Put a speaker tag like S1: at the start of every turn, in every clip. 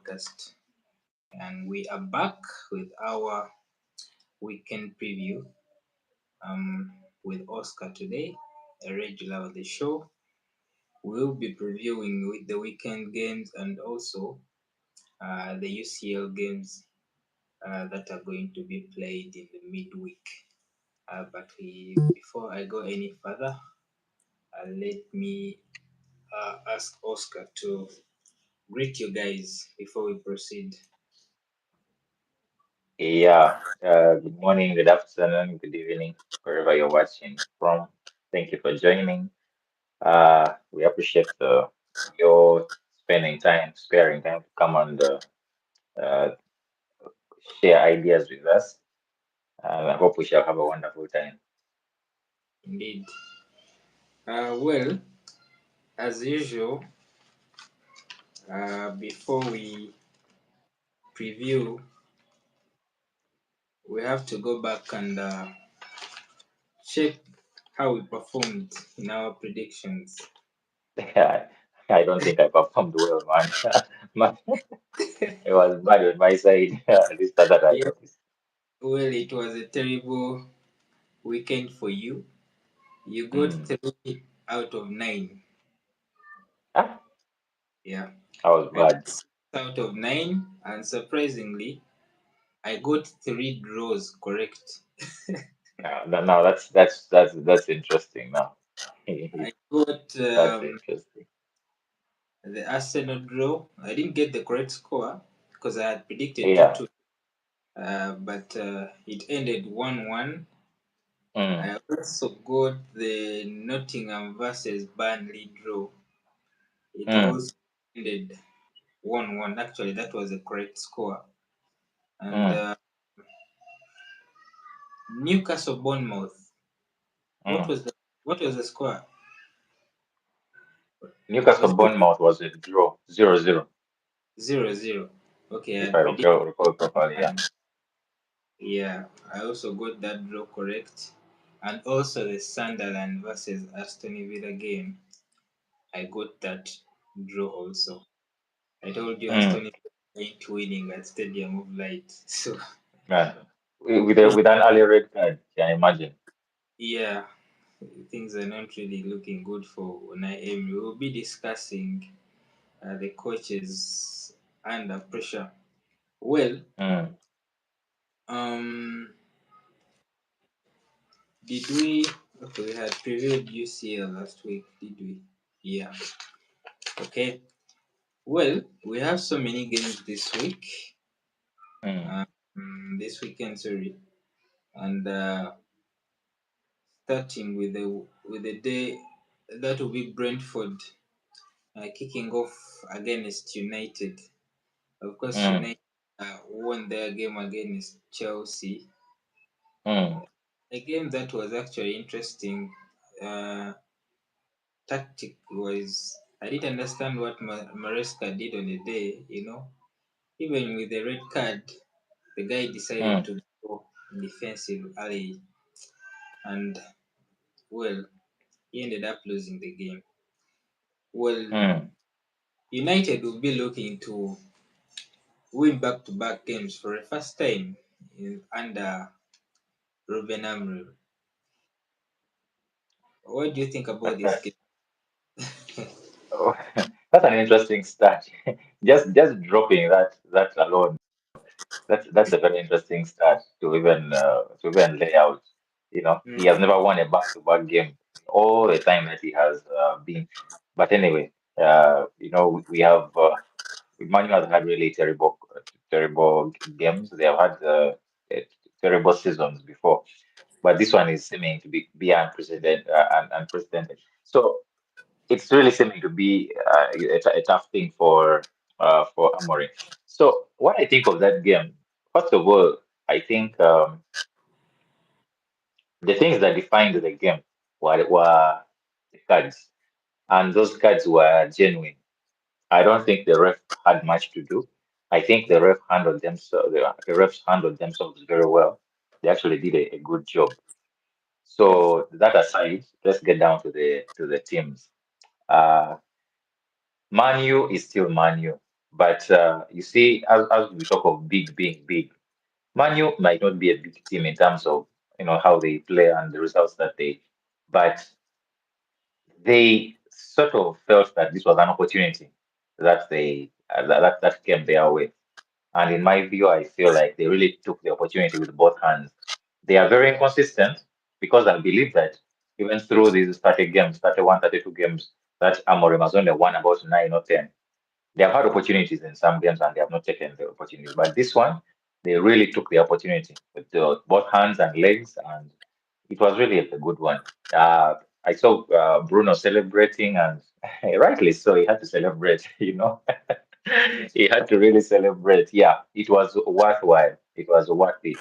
S1: podcast, and we are back with our weekend preview. With Oscar today, a regular of the show. We'll be previewing with the weekend games and also the UCL games that are going to be played in the midweek. Before I go any further, let me ask Oscar to greet you guys before we proceed.
S2: Yeah, good morning, good afternoon, good evening, wherever you're watching from. Thank you for joining. We appreciate your sparing time to come and uh, share ideas with us. I hope we shall have a wonderful time.
S1: Indeed. Well, as usual, before we preview, we have to go back and check how we performed in our predictions.
S2: I, I don't think I performed well, man. Man, it was bad on my side. At least that I
S1: Yeah,
S2: noticed.
S1: well, it was a terrible weekend for you. You got
S2: Mm.
S1: 3 out of 9.
S2: Ah,
S1: Yeah,
S2: I was
S1: I got
S2: bad.
S1: 6 out of 9, and surprisingly, I got 3 draws correct.
S2: Now that's interesting. Now
S1: I got
S2: that's interesting.
S1: the Arsenal draw. I didn't get the correct score because I had predicted 2
S2: Yeah.
S1: 2, but it ended 1-1.
S2: Mm,
S1: I also got the Nottingham versus Burnley draw. It
S2: mm,
S1: also ended 1-1. Actually, that was the correct score. And
S2: mm,
S1: Newcastle Bournemouth. What
S2: mm.
S1: was the what was the score?
S2: Newcastle
S1: Was it
S2: Bournemouth was a draw, 0-0,
S1: 0-0? Okay, I
S2: if
S1: had
S2: I
S1: predicted
S2: recall properly. Yeah.
S1: and yeah, I also got that draw correct. And also the Sunderland versus Aston Villa game. I got that draw also. I told you
S2: Mm,
S1: Aston Villa ain't winning at Stadium of Light. So
S2: man.
S1: things,
S2: With an early red card, can you imagine?
S1: yeah, things are not really looking good for Unai Emery. We'll be discussing the coaches under pressure. Well,
S2: Mm.
S1: um, did we? Okay, we had previewed UCL last week, did we? Yeah. Okay. Well, we have so many games this week.
S2: Mm.
S1: This weekend, sorry, and starting with the day that will be Brentford kicking off against United. Of course,
S2: Mm.
S1: United won their game against Chelsea.
S2: Mm.
S1: A game that was actually interesting. Uh, Tactic was I didn't understand what Maresca did on the day. Even with the red card, the guy decided
S2: Mm.
S1: to go defensive early, and well, he ended up losing the game. Well,
S2: Mm.
S1: United will be looking to win back-to-back games for the first time under Ruben Amorim. What do you think about this game?
S2: That's oh, that's an interesting start. Just dropping that alone. That's a very interesting start to even lay out. He has
S1: Mm,
S2: never won a back-to-back game all the time that he has been. But anyway, we have Man has had really terrible games. They have had uh, terrible seasons before, but this one is seeming to be unprecedented. So it's really seeming to be a tough thing for Amorim. So what I think of that game, first of all, I think the things that defined the game were the cards, and those cards were genuine. I don't think the ref had much to do. I think the refs handled themselves very well. They actually did a good job. So that aside, let's get down to the teams. Uh, Manu is still Manu, But you see, as we talk of big being big, Manu might not be a big team in terms of how they play and the results that but they sort of felt that this was an opportunity that came their way. And in my view, I feel like they really took the opportunity with both hands. They are very inconsistent because I believe that even through these 30 games, 31, 32 games, that Amorim has only won about 9 or 10. They have had opportunities in some games and they have not taken the opportunities. But this one, they really took the opportunity with both hands and legs, and it was really a good one. I saw Bruno celebrating, and rightly so, he had to celebrate,
S1: Yeah.
S2: He had to really celebrate. Yeah, it was worthwhile. It was worth it.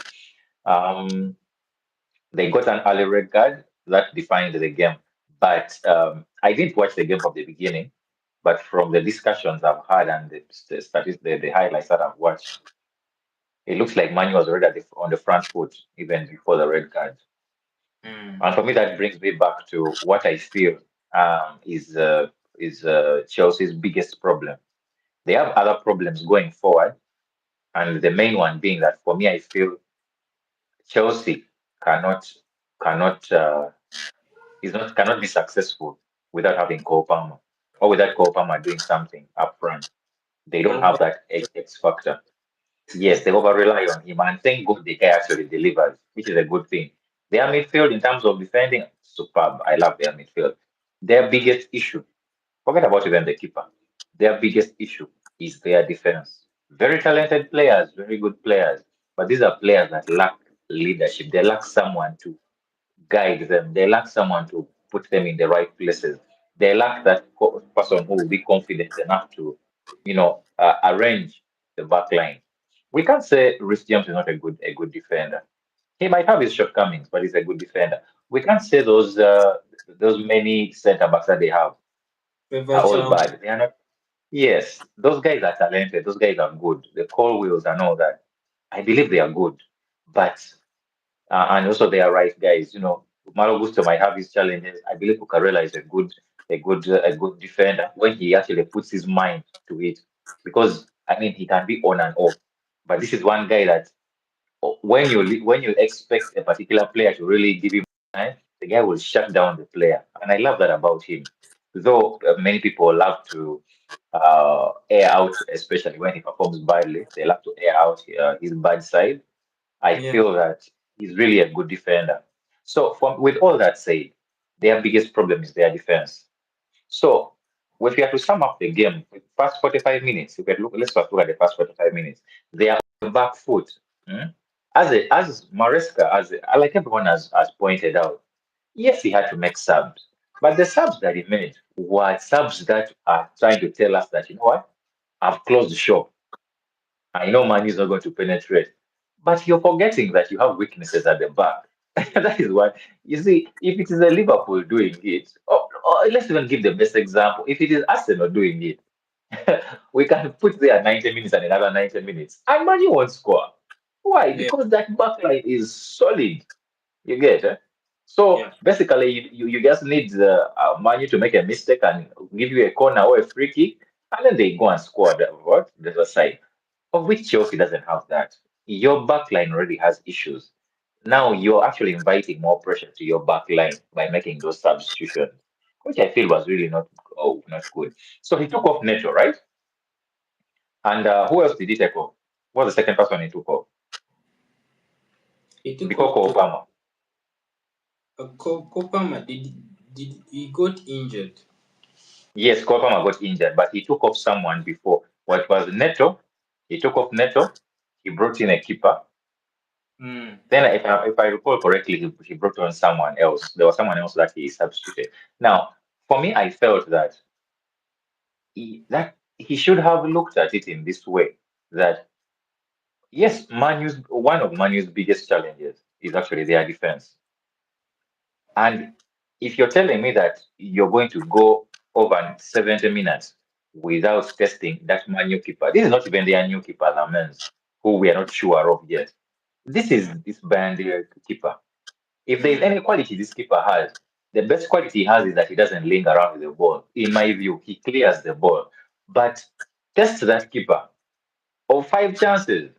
S2: Um, they got an early red card that defined the game. But I didn't watch the game from the beginning. But from the discussions I've had and the highlights that I've watched, it looks like Manu was already on the front foot even before the red card.
S1: Mm.
S2: And for me, that brings me back to what I feel is Chelsea's biggest problem. They have other problems going forward, and the main one being that for me, I feel Chelsea cannot cannot cannot be successful without having Cole Palmer or without Cole Palmer doing something up front. They don't have
S1: Over.
S2: that X factor. Yes, they over rely on him, and thank God the guy actually delivers, which is a good thing. Their midfield, in terms of defending, superb. I love their midfield. Their
S1: Mm.
S2: biggest issue, forget about even the keeper, their biggest issue is their defense. Very talented players, very good players, but these are players that lack leadership. They lack someone to guide them. They lack someone to put them in the right places. They lack that person who will be confident enough to, arrange the back line. We can't say Rhys James is not a good defender. He might have his shortcomings, but he's a good defender. We can't say those many centre backs that they have
S1: Favor
S2: are all
S1: child.
S2: bad. They are not. Yes, those guys are talented. Those guys are good. The call wheels and all that. I believe they are good, but and also they are right guys. Malo Gusto might have his challenges. I believe Cucurella is a good defender when he actually puts his mind to it, because I mean he can be on and off. But this is one guy that when you expect a particular player to really give him time, the guy will shut down the player, and I love that about him. Though many people love to air out, especially when he performs badly, they love to air out his bad side. I
S1: Yeah.
S2: feel that he's really a good defender. So, with all that said, their biggest problem is their defense. So, if we have to sum up the game, the first 45 minutes, let's first look at the first 45 minutes. They are on the back foot. Hmm? As Maresca, like everyone has pointed out, yes, he had to make subs, but the subs that he made were subs that are trying to tell us that, you know what, I've closed the shop. I know money is not going to penetrate, but you're forgetting that you have weaknesses at the back. That is why, you see, if it is a Liverpool doing it, or let's even give the best example. If it is Arsenal doing it, we can put there 90 minutes and another 90 minutes, and Manu won't score. Why?
S1: Yeah.
S2: Because that back line is solid. You get it? So
S1: Yeah.
S2: basically, you just need Manu to make a mistake and give you a corner or a free kick, and then they go and score the other side. Of which Chelsea doesn't have that. Your backline already has issues. Now you're actually inviting more pressure to your backline by making those substitutions, which I feel was really not good. So he took off Neto, right? And who else did he take off? What was the second person he took off?
S1: He took off
S2: Bikoko Obama.
S1: Kopama. Did he got injured?
S2: Yes, Obama got injured, but he took off someone before. What was Neto? He took off Neto. He brought in a keeper.
S1: Mm.
S2: Then, if I recall correctly, he brought on someone else. There was someone else that he substituted. Now, for me, I felt that he should have looked at it in this way: that yes, one of Manu's biggest challenges is actually their defense. And if you're telling me that you're going to go over 70 minutes without testing that Manu keeper, this is not even their new keeper, Lamens, who we are not sure of yet. This
S1: Mm.
S2: is this band keeper. If there's
S1: Mm.
S2: any quality this keeper has, the best quality he has is that he doesn't linger around with the ball. In my view, he clears the ball. But Test that keeper. Of five chances,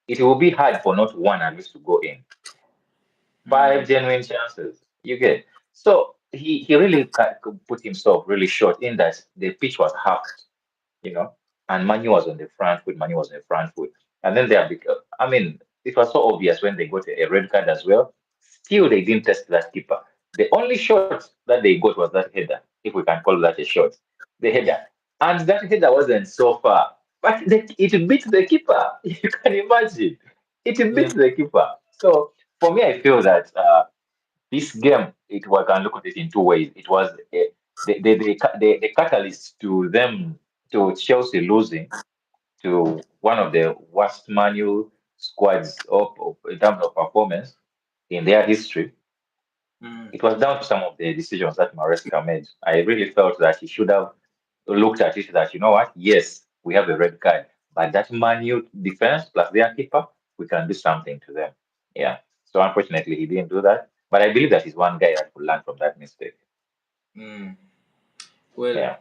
S2: it will be hard for not one at least to go in. Five
S1: Mm,
S2: genuine chances. You get. So he really could put himself really short in that the pitch was halved, you know, and Manu was on the front foot. Manu was on the front foot, and then they are. I mean, it was so obvious when they got a red card as well. Still, they didn't test that keeper. The only shot that they got was that header, if we can call that a shot, the header, and that header wasn't so far, but it beat the keeper. You can imagine, it
S1: yeah.
S2: beat the keeper. So for me, I feel that this game, it we can look at it in two ways. It was the catalyst to them to Chelsea losing to one of the worst manual squads in terms of performance in their history.
S1: Mm,
S2: It was down to some of the decisions that Maresca made. I really felt that he should have looked at it that, you know what, yes, we have a red card, but that Manu defense plus their keeper, we can do something to them. Yeah. So unfortunately, he didn't do that. But I believe that he's one guy that could learn from that mistake.
S1: mm. Well,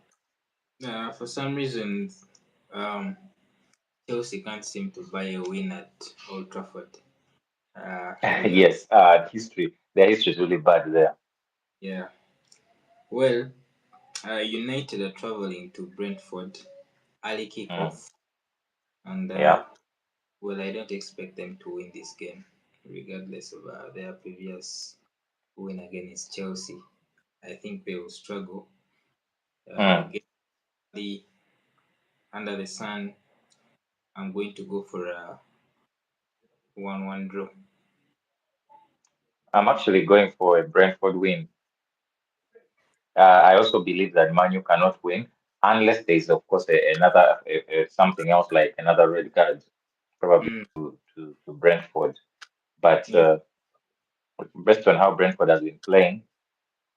S2: Yeah.
S1: for some reason, um, Chelsea can't seem to buy a win at Old Trafford. We are,
S2: Yes. Their history is really bad there.
S1: yeah. Well, United are traveling to Brentford, early
S2: Mm.
S1: kickoff, and
S2: Yeah.
S1: well, I don't expect them to win this game, regardless of their previous win against Chelsea. I think they will struggle.
S2: Mm.
S1: Again, the under the sun, I'm going to go for a 1-1 draw.
S2: I'm actually going for a Brentford win. I also believe that Manu cannot win unless there is, of course, something else like another red card, probably
S1: Mm,
S2: to Brentford. But
S1: yeah,
S2: based on how Brentford has been playing,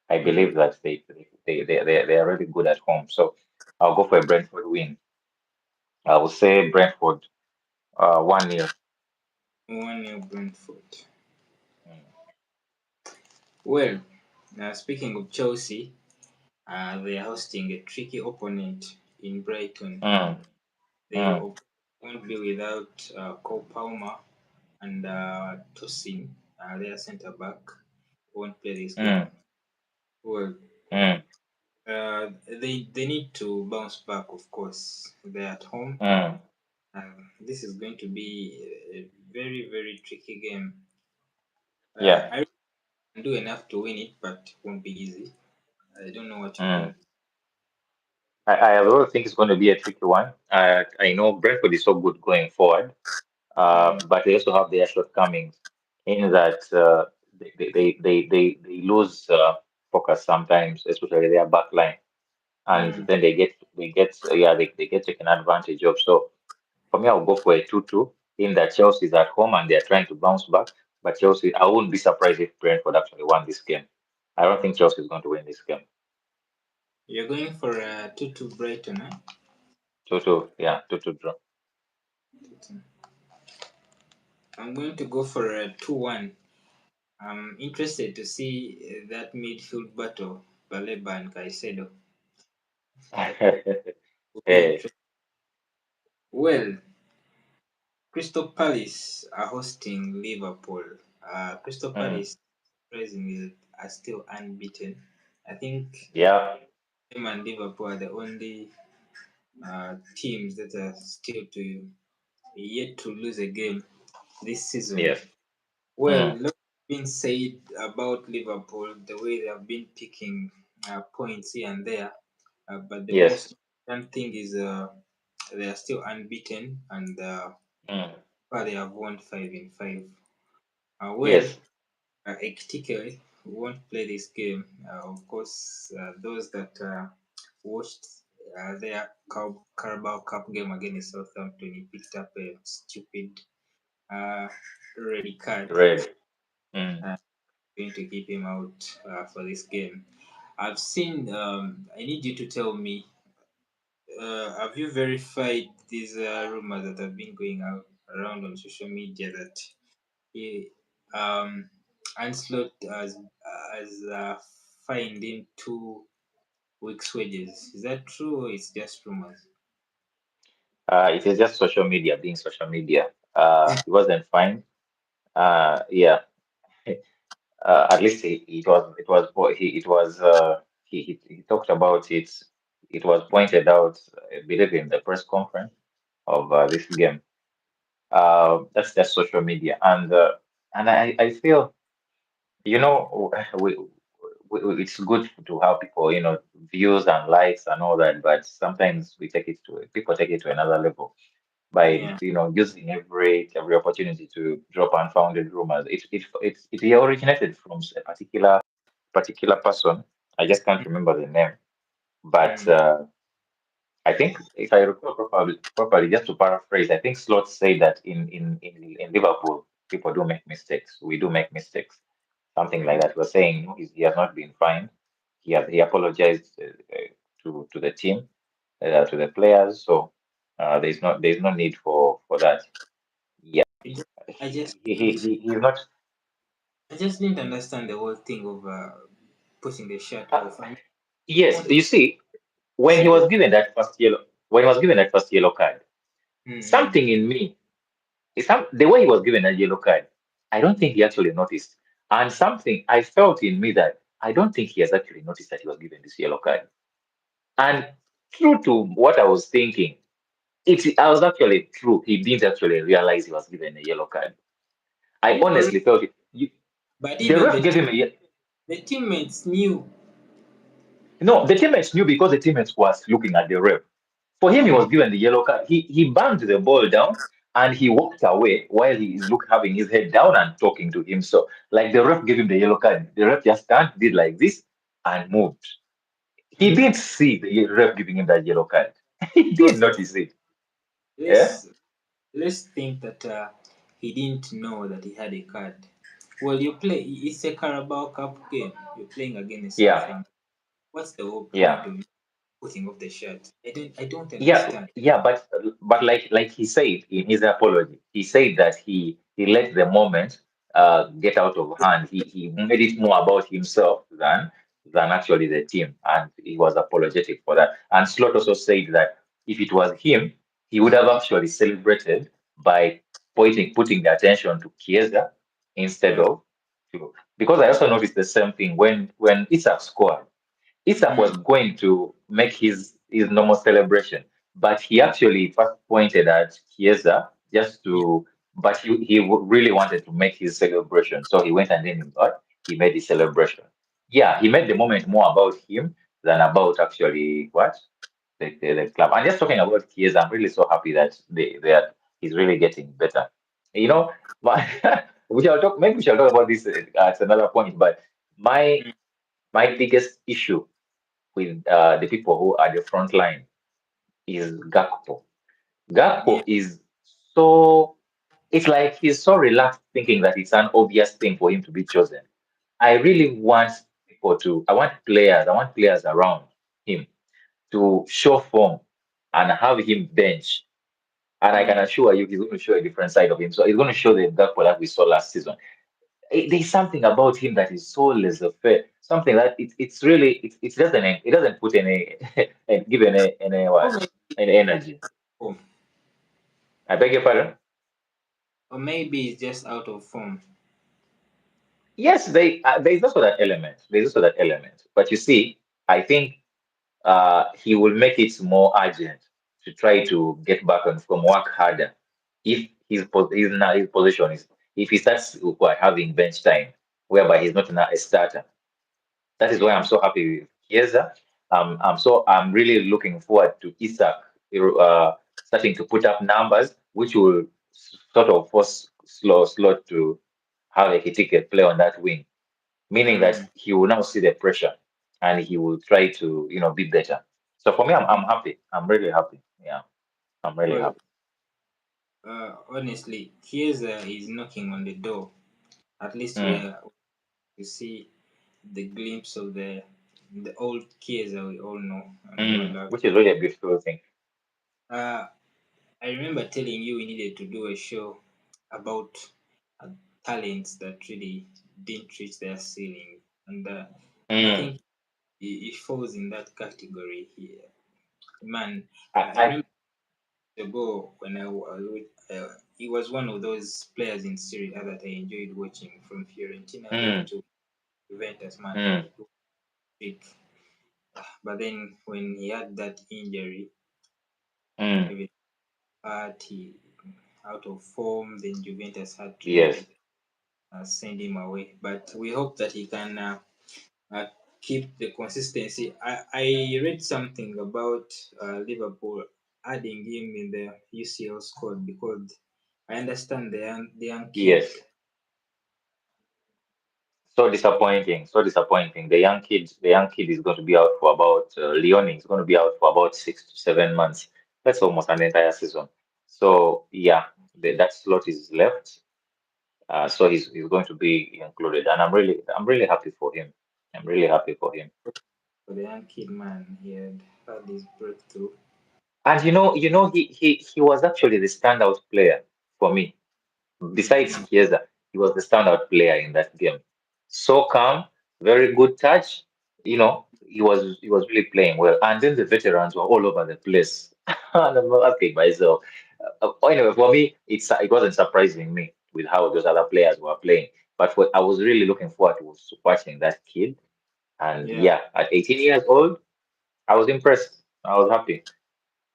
S2: I
S1: mm,
S2: believe that they are really good at home. So I'll go for a Brentford win. I will say Brentford 1-0.
S1: 1-0 Brentford.
S2: Mm,
S1: Well, speaking of Chelsea, they are hosting a tricky opponent in Brighton.
S2: mm,
S1: They
S2: mm,
S1: won't be without Cole Palmer and Tosin, their centre back, won't play this game.
S2: mm,
S1: Well,
S2: mm,
S1: they need to bounce back, of course. They're at home.
S2: mm.
S1: This is going to be a very, very tricky game.
S2: Yeah.
S1: I can do enough to win it, but it won't be easy. I don't know what you
S2: Mm.
S1: think.
S2: I really think it's going to be a tricky one. I know Brentford is so good going forward,
S1: Mm,
S2: but they also have their shortcomings in that they lose focus sometimes, especially their back line, and
S1: mm.
S2: then they get taken advantage of. So for me, I'll go for a 2-2 in that Chelsea is at home and they're trying to bounce back. But Chelsea, I wouldn't be surprised if Brentford actually won this game. I don't think Chelsea is going to win this game.
S1: You're going for a 2-2 Brighton, eh?
S2: 2-2, yeah, 2-2 draw.
S1: I'm going to go for a 2-1. I'm interested to see that midfield battle, Baleba and Caicedo. Will be
S2: Hey,
S1: interesting. Well, Crystal Palace are hosting Liverpool. Crystal
S2: mm,
S1: Palace, surprisingly, are still unbeaten. I think
S2: yeah,
S1: them and Liverpool are the only teams that are still to yet to lose a game this season.
S2: yes,
S1: Well,
S2: mm,
S1: lot been said about Liverpool, the way they have been picking points here and there, but the
S2: yes,
S1: most important thing is they are still unbeaten and
S2: mm,
S1: they have won 5 in 5. Well,
S2: yes,
S1: Ekitike won't play this game. Of course, those that watched their Carabao Cup game against Southampton, he picked up a stupid uh, red card.
S2: red. Mm.
S1: Uh, going to keep him out for this game. I've seen. I need you to tell me. Have you verified these rumors that have been going out around on social media that he, Anslot has fined him 2 weeks' wages? Is that true or it's just rumors?
S2: It is just social media being social media. He wasn't fine. Yeah. At least he talked about it. It was pointed out, I believe, in the press conference of this game. That's just social media, and I feel, you know, it's good to have people, views and likes and all that, but sometimes people take it to another level by,
S1: Yeah,
S2: using every opportunity to drop unfounded rumors. It originated from a particular person. I just can't remember the name, but
S1: mm,
S2: I think if I recall properly, just to paraphrase, I think Slot said that in Liverpool, people do make mistakes. We do make mistakes, something like
S1: mm,
S2: that. We're saying, he has not been fined. He apologized to the team, to the players. So there's no need for that. Yeah,
S1: I just, I
S2: he,
S1: just
S2: he, he,
S1: didn't,
S2: he- he's not.
S1: I just didn't understand the whole thing of putting the shirt
S2: Uh,
S1: off. I mean, I
S2: yes,
S1: wanted
S2: you
S1: to
S2: see, when he
S1: see
S2: was
S1: the.
S2: given that first yellow, when he was given that first yellow card,
S1: Mm,
S2: something in me, the way he was given that yellow card, I don't think he actually noticed. And something I felt in me that I don't think he has actually noticed that he was given this yellow card. And true to what I was thinking, I was actually true. He didn't actually realize he was given a yellow card. I
S1: mm,
S2: honestly felt it.
S1: but
S2: The
S1: even
S2: ref gave him a
S1: the teammates knew.
S2: no. The teammates knew because the teammates was looking at the ref. For him, he was
S1: Mm,
S2: given the yellow card. He banged the ball down and he walked away while he is having his head down and talking to him. So, like the ref gave him the yellow card. The ref just turned, did like this, and moved. He
S1: mm.
S2: didn't see the ref giving him that yellow card. He didn't
S1: Because
S2: notice it. Yeah,
S1: let's let's think that he didn't know that he had a card. Well, you play. It's a Carabao Cup game. You're playing against
S2: yeah,
S1: Southampton. What's the whole point
S2: yeah.
S1: of putting off the shirt? I don't
S2: Yeah,
S1: understand.
S2: yeah, but like he said in his apology, he said that he let the moment get out of hand. He made it more about himself than actually the team, and he was apologetic for that. And Slot also said that if it was him, he would have actually celebrated by putting the attention to Chiesa instead
S1: Yeah.
S2: of to, because I also noticed the same thing when Isak scored. Isak
S1: Mm,
S2: was going to make his normal celebration, but he actually first pointed at Chiesa just
S1: yeah.
S2: to, but he really wanted to make his celebration, so he went and then he made his celebration. Yeah, he made the moment more about him than about actually the club. And just talking about Chiesa, I'm really so happy that he's really getting better. You know, my, we shall talk about this at another point. But my
S1: Mm,
S2: my biggest issue with the people who are the front line is Gakpo.
S1: yeah.
S2: Gakpo is so, it's like he's so relaxed thinking that it's an obvious thing for him to be chosen. I really want I want players around him to show form and have him bench. And I can
S1: Mm.
S2: assure you, he's going to show a different side of him. So he's going to show the Gakpo that we saw last season. There's something about him that is so laissez-faire. Something that it's really it doesn't put any and give any
S1: Or
S2: what
S1: maybe
S2: any
S1: out
S2: energy.
S1: of form.
S2: I beg your pardon.
S1: Or maybe it's just out of form.
S2: Yes, there's also that element. There's also that element. But you see, I think he will make it more urgent to try to get back on from work harder if his position is if he starts having bench time whereby he's not a starter. That is why I'm
S1: Mm.
S2: so happy with Chiesa. I'm really looking forward to Isak starting to put up numbers, which will sort of force Slot to have a ticket play on that wing, meaning that
S1: Mm.
S2: he will now see the pressure and he will try to be better. So for me, I'm happy. I'm really happy. Yeah, I'm really
S1: Well,
S2: happy.
S1: honestly, Chiesa is knocking on the door. At least we
S2: Mm,
S1: are to see the glimpse of the old Chiesa we all know and we all love.
S2: which is really a beautiful thing.
S1: Uh, I remember telling you we needed to do a show about uh, talents that really didn't reach their ceiling, and I
S2: Mm.
S1: think it falls in that category here. Man,
S2: I,
S1: I
S2: I
S1: remember. ago when I was with, he was one of those players in Serie A that I enjoyed watching from Fiorentina left
S2: Mm,
S1: to Juventus, man.
S2: mm,
S1: Big. But then when he had that injury,
S2: mm.
S1: maybe he out of form, then Juventus had to
S2: Yes,
S1: send him away. But we hope that he can uh, keep the consistency. I read something about Liverpool adding him in the UCL squad because I understand the young kid.
S2: yes. So disappointing, so disappointing. The young kid is going to be out for about Leone is going to be out for about 6 to 7 months. That's almost an entire season. So yeah, that slot is left. So he's going to be included, and I'm really happy for him. I'm really happy for him.
S1: For the young kid, man, he had his breakthrough.
S2: And he was actually the standout player for me. Besides Chiesa, he was the standout player in that game. So calm, very good touch. He was really playing well. And then the veterans were all over the place. And I'm asking myself, anyway, for me, it wasn't surprising me with how those other players were playing. But I was really looking forward to watching that kid. And
S1: Yeah.
S2: yeah, at 18 years old, I was impressed. I was happy.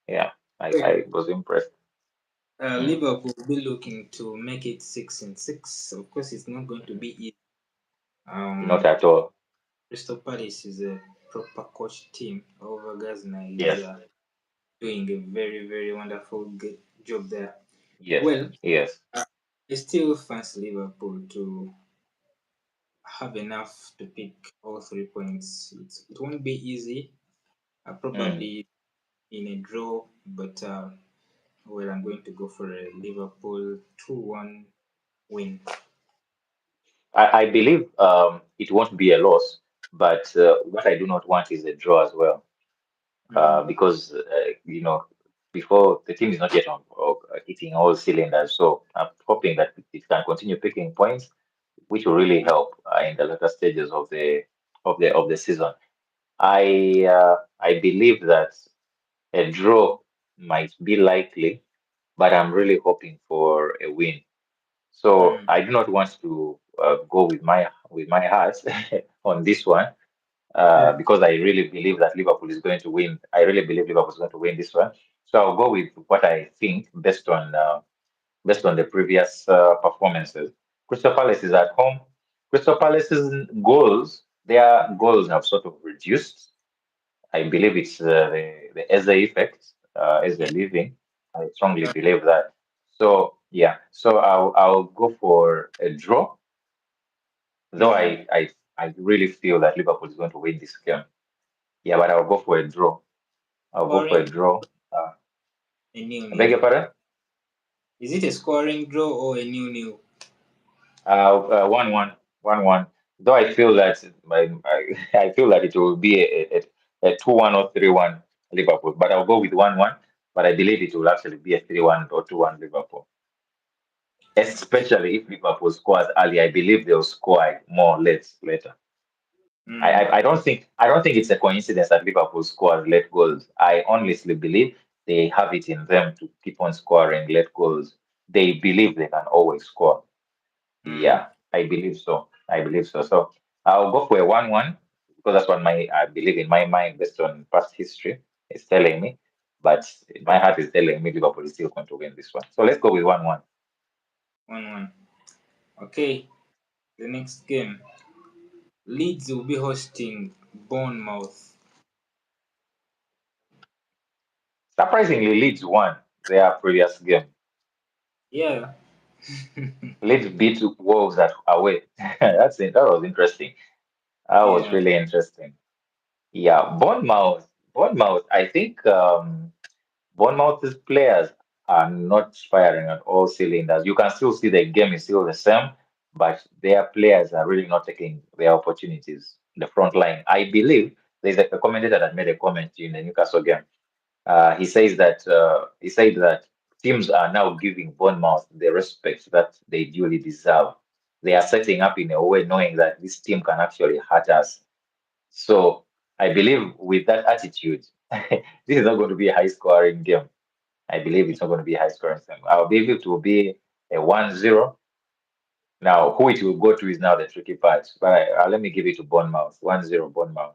S2: Yeah, I was impressed. Mm,
S1: Liverpool will be looking to make it 6-6. Of course, it's not going to be easy.
S2: not
S1: Um,
S2: at all.
S1: Crystal Palace is a proper coach team. Over Gazna is
S2: Yes,
S1: doing a very, very wonderful good job there.
S2: yes,
S1: Well,
S2: yes.
S1: uh, I still fancy Liverpool to have enough to pick all 3 points. It won't be easy,
S2: Mm.
S1: probably in a draw, but well, I'm going to go for a Liverpool 2-1 win.
S2: I believe it won't be a loss, but what I do not want is a draw as well,
S1: Mm,
S2: because before the team is not yet on hitting all cylinders. So I'm hoping that it can continue picking points, which will really help in the later stages of the season. I believe that a draw might be likely, but I'm really hoping for a win. So
S1: mm,
S2: I do not want to go with my heart on this one
S1: yeah.
S2: because I really believe that Liverpool is going to win. I really believe Liverpool is going to win this one. So I'll go with what I think based on the previous performances. Crystal Palace is at home. Crystal Palace's their goals have sort of reduced. I believe it's the Eze effect, Eze leaving. I strongly
S1: Yeah.
S2: believe that. So yeah, so I'll go for a draw, though
S1: Mm.
S2: I really feel that Liverpool is going to win this game. Yeah, but I'll go for a draw. I'll go for a
S1: Scoring
S2: draw.
S1: a nil
S2: I beg
S1: nil.
S2: your pardon?
S1: Is it a scoring draw or a nil nil?
S2: 1-1, 1-1. Though I feel that I feel that it will be a 2-1 or 3-1 Liverpool, but I'll go with 1-1. But I believe it will actually be a 3-1 or 2-1 Liverpool.
S1: Okay.
S2: Especially if Liverpool scores early, I believe they'll score more late later. I,
S1: Mm.
S2: I I don't think it's a coincidence that Liverpool scores late goals. I honestly believe they have it in them to keep on scoring late goals. They believe they can always score.
S1: Mm.
S2: Yeah, I believe so. I believe so. So I'll go for a 1-1 because that's what I believe in my mind based on past history is telling me. But my heart is telling me Liverpool is still going to win this one. So let's go with 1-1.
S1: 1-1. Okay. The next game, Leeds will be hosting Bournemouth.
S2: Surprisingly, Leeds won their previous game.
S1: Yeah.
S2: Leeds beat Wolves at away. That's it. That was interesting. That was
S1: Yeah.
S2: really interesting. Yeah, Bournemouth. Bournemouth. I think Bournemouth's players are not firing at all cylinders. You can still see the game is still the same, but their players are really not taking their opportunities in the front line. I believe there's a commentator that made a comment in the Newcastle game. He said that teams are now giving Bournemouth the respect that they duly deserve. They are setting up in a way knowing that this team can actually hurt us. So I believe with that attitude, this is not going to be a high scoring game. I believe it's not going to be a high scoring game. I believe it will be a 1-0. Now, who it will go to is now the tricky part. But let me give it to Bournemouth. 1-0 Bournemouth.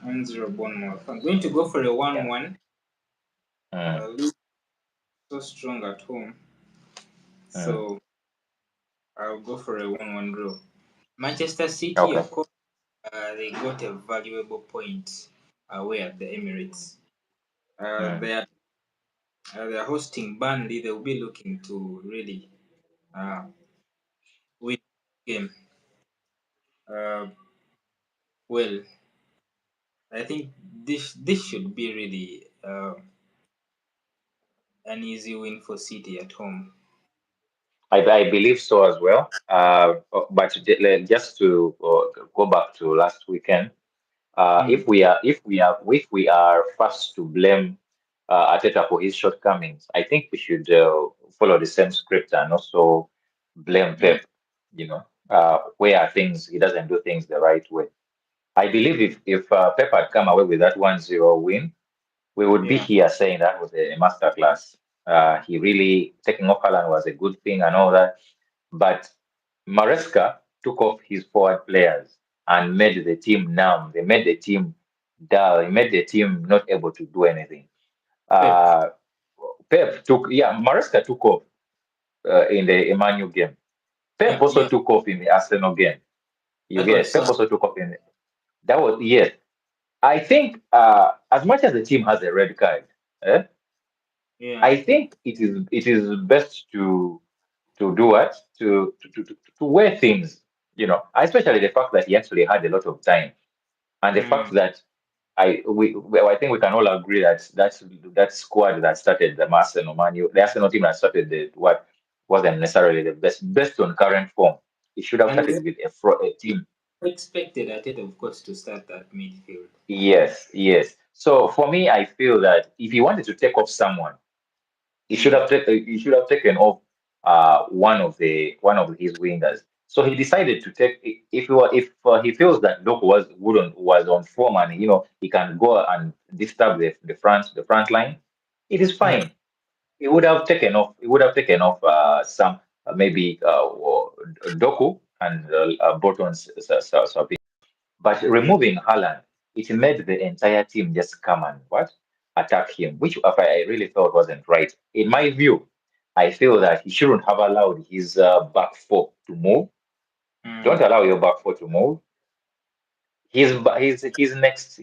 S1: 1-0 Bournemouth. I'm going to go for a
S2: Yeah.
S1: 1-1.
S2: Mm,
S1: Liverpool so strong at home,
S2: mm.
S1: so I'll go for a 1-1 draw. Manchester City,
S2: Okay.
S1: of course, they got a valuable point away at the Emirates. Uh,
S2: Mm.
S1: they are they are hosting Burnley. They'll be looking to really uh, win the game. Uh, well, I think this should be really an easy win for City at home.
S2: I believe so as well. But just to go back to last weekend,
S1: Mm,
S2: if we are first to blame Arteta for his shortcomings, I think we should follow the same script and also blame
S1: mm,
S2: Pep. Where things he doesn't do things the right way. I believe if Pep had come away with that 1-0 win, we would be
S1: yeah,
S2: here saying that was a masterclass. He really taking off Haaland was a good thing and all that, but Maresca took off his forward players and made the team numb. They made the team dull. He made the team not able to do anything.
S1: Pep.
S2: Uh, Maresca took off in the Emmanuel game. Pep
S1: Yeah,
S2: also
S1: yeah.
S2: took off in the Arsenal game. You
S1: That was
S2: get Pep
S1: so.
S2: also took off in it. That was yes. I think as much as the team has a red card, eh,
S1: Yeah.
S2: I think it is best to do what to weigh things, especially the fact that he actually had a lot of time, and the
S1: Mm,
S2: fact that I think we can all agree that that squad that started the the Arsenal team that started the what wasn't necessarily the best based on current form. It should have
S1: and we
S2: started with a team.
S1: expected Arteta, of course, to start that midfield.
S2: Yes, yes. So for me, I feel that if he wanted to take off someone,
S1: Mm,
S2: he should have taken off one of his wingers. So he decided to take if he feels that Doku was on form and he can go and disturb the front line, it is
S1: mm,
S2: fine. He would have taken off some maybe Doku and Bolton's but
S1: mm,
S2: removing Haaland, it made the entire team just come and what attack him, which I really felt wasn't right. In my view, I feel that he shouldn't have allowed his back four to move. Don't
S1: mm,
S2: allow your back four to move. His next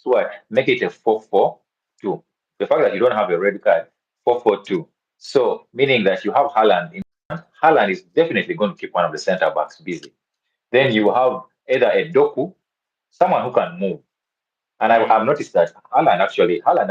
S2: what? Make it a 4-4-2. The fact that you don't have a red card, 4-4-2. So meaning that you have Haaland in front. Haaland is definitely going to keep one of the center backs busy. Then you have either a Doku, someone who can move. And
S1: mm,
S2: I've noticed that Haaland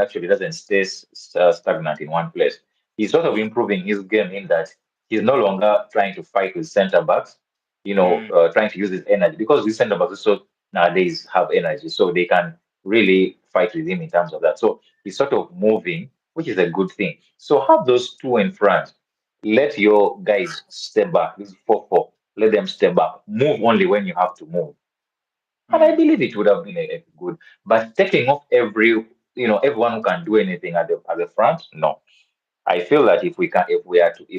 S2: actually doesn't stay stagnant in one place. He's sort of
S1: yeah.
S2: improving his game in that he's no longer trying to fight with center backs,
S1: Mm,
S2: trying to use his energy because these center backs also nowadays have energy, so they can really fight with him in terms of that. So he's sort of moving, which is a good thing. So have those two in front. Let your guys step back. This is 4-4. Let them step back. Move only when you have to move. And I
S1: mm,
S2: believe it would have been a good. But taking off everyone who can do anything at the front, no. I feel that if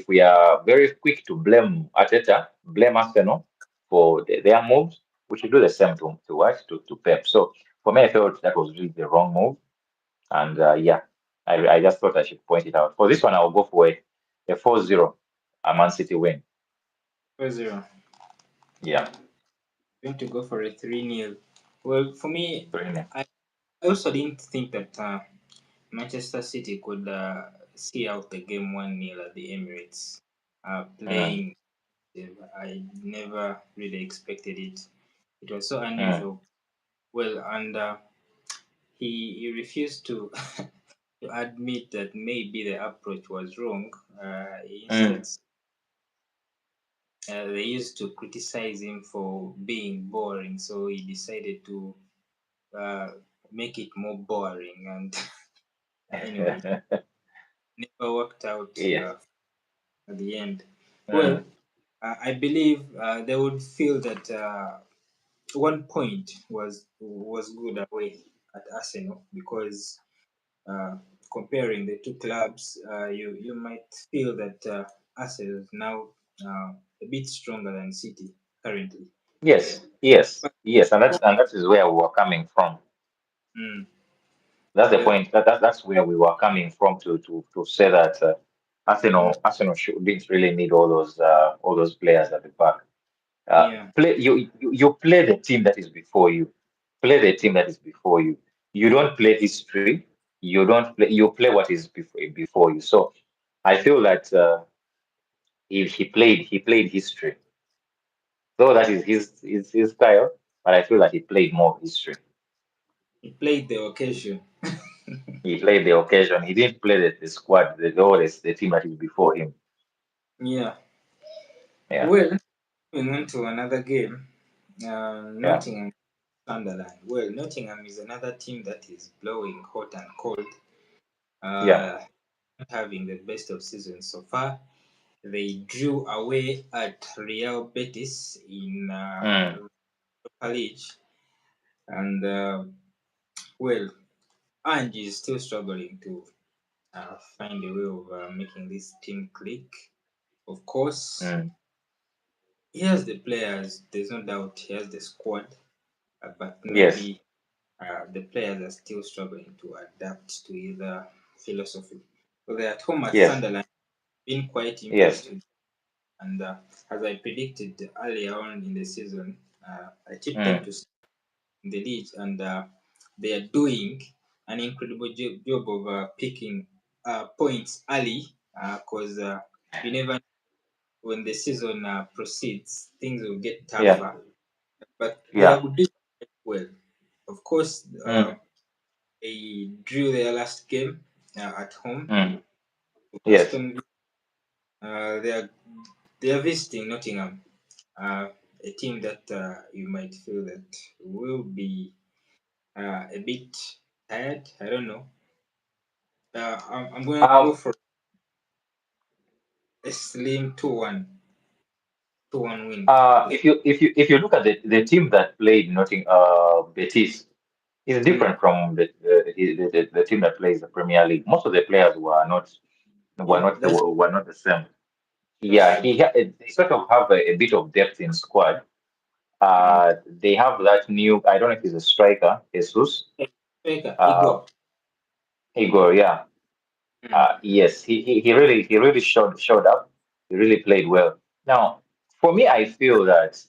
S2: we are very quick to blame Arteta, blame Arsenal for their moves, we should do the same to what to Pep. So for me, I felt that was really the wrong move. And yeah, I just thought I should point it out. For this one, I'll go for a 4-0, a Man City win.
S1: 4-0.
S2: Yeah.
S1: Going to go for a 3-0. Well, for me,
S2: 3-0.
S1: I also didn't think that Manchester City could see out the game 1-0 at the Emirates.
S2: Mm,
S1: Playing, I never really expected it. It was so
S2: mm,
S1: unusual. Well, and he refused to to admit that maybe the approach was wrong. He
S2: mm.
S1: instead, they used to criticize him for being boring, so he decided to uh, make it more boring. And anyway, never worked out
S2: Yes.
S1: at the end. Well,
S2: Mm,
S1: I believe they would feel that 1 point was good away at Arsenal because comparing the two clubs, you might feel that Arsenal is now a bit stronger than City currently.
S2: Yes, yes,
S1: But
S2: yes, and that is where we were coming from.
S1: mm,
S2: That's the
S1: well,
S2: point. That's where we were coming from to say that
S1: mm,
S2: Didn't really need all those players at the back.
S1: yeah,
S2: You play the team that is before you. Play the team that is before you. You don't play history. You play what is before you. So I feel that he played history. Though that is his style, but I feel that he played more history.
S1: he played the occasion.
S2: He played the occasion. He didn't play the squad, the team that is before him.
S1: Yeah.
S2: Yeah,
S1: Well, moving on to another game,
S2: yeah,
S1: Nottingham Sunderland. Well, Nottingham is another team that is blowing hot and cold.
S2: yeah.
S1: Uh, not having the best of seasons so far. They drew away at Real Betis in
S2: Mm,
S1: Europa League, and well, Ange is still struggling to find a way of making this team click. Of course,
S2: mm.
S1: he has the players. There's no doubt he has the squad, but
S2: Yes,
S1: maybe the players are still struggling to adapt to either philosophy. So they're at home at
S2: yes,
S1: Sunderland, been quite
S2: yes.
S1: impressed with, and as I predicted earlier on in the season, I tipped them
S2: Mm,
S1: to stay in the league, and they are doing an incredible job of picking points early because you never, when the season proceeds, things will get
S2: yeah,
S1: tougher. But they are
S2: yeah.
S1: doing well. Of course,
S2: Mm,
S1: they drew their last game at home
S2: mm.
S1: to
S2: Yes.
S1: Aston Villa. They are visiting Nottingham, a team that you might feel that will be a bit tired. I don't know. I'm going to go
S2: Um.
S1: for a slim 2-1 win.
S2: If you look at the team that played Notting Betis, is
S1: Mm.
S2: different from the team that plays the Premier League. Most of the players
S1: Yeah,
S2: were not the same.
S1: that's
S2: Yeah,
S1: true.
S2: they sort of have a bit of depth in squad.
S1: Mm.
S2: They have that new, I don't know if he's a striker, Jesus.
S1: Striker,
S2: Uh,
S1: Igor.
S2: Igor, yeah.
S1: Mm.
S2: Yes, he really showed up. He really played well. Now, for me, I feel that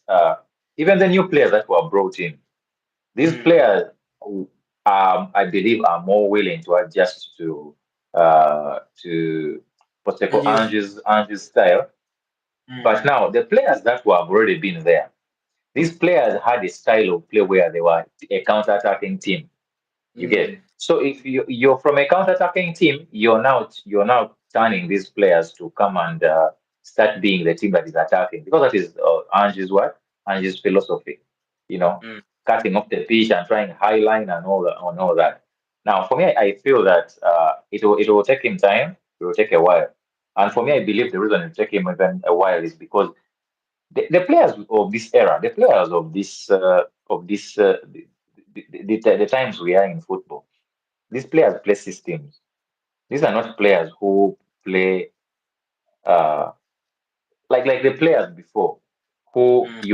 S2: even the new players that were brought in, these
S1: Mm.
S2: players, I believe, are more willing to adjust to what's they call
S1: Ange's.
S2: Ange's style. But
S1: Mm.
S2: now the players that were have already been there, these players had a style of play where they were a counter-attacking team. You get.
S1: Mm.
S2: So if you're from a counter-attacking team, you're now turning these players to come and start being the team that is attacking because that is Ange's what Ange's philosophy. You know,
S1: Mm.
S2: cutting off the pitch and trying high line and all that. Now, for me, I feel that it will take him time. It will take a while. And for me, I believe the reason it will take him even a while is because the players of this era, the players of this the times we are in football, these players play systems. These are not players who play uh, like the players before, who
S1: Mm.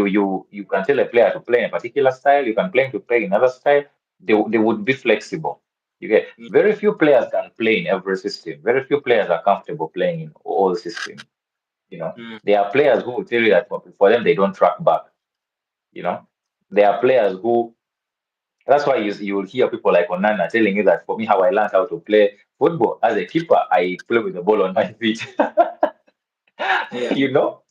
S2: you can tell a player to play in a particular style, you can play him to play in another style. They would be flexible. You get
S1: Mm.
S2: very few players can play in every system. Very few players are comfortable playing in all systems. You know,
S1: Mm.
S2: there are players who will tell you that for them they don't track back. You know, there are players who. That's why you will hear people like Onana telling you that for me, how I learned how to play football as a keeper, I play with the ball on my feet.
S1: Yeah.
S2: you know,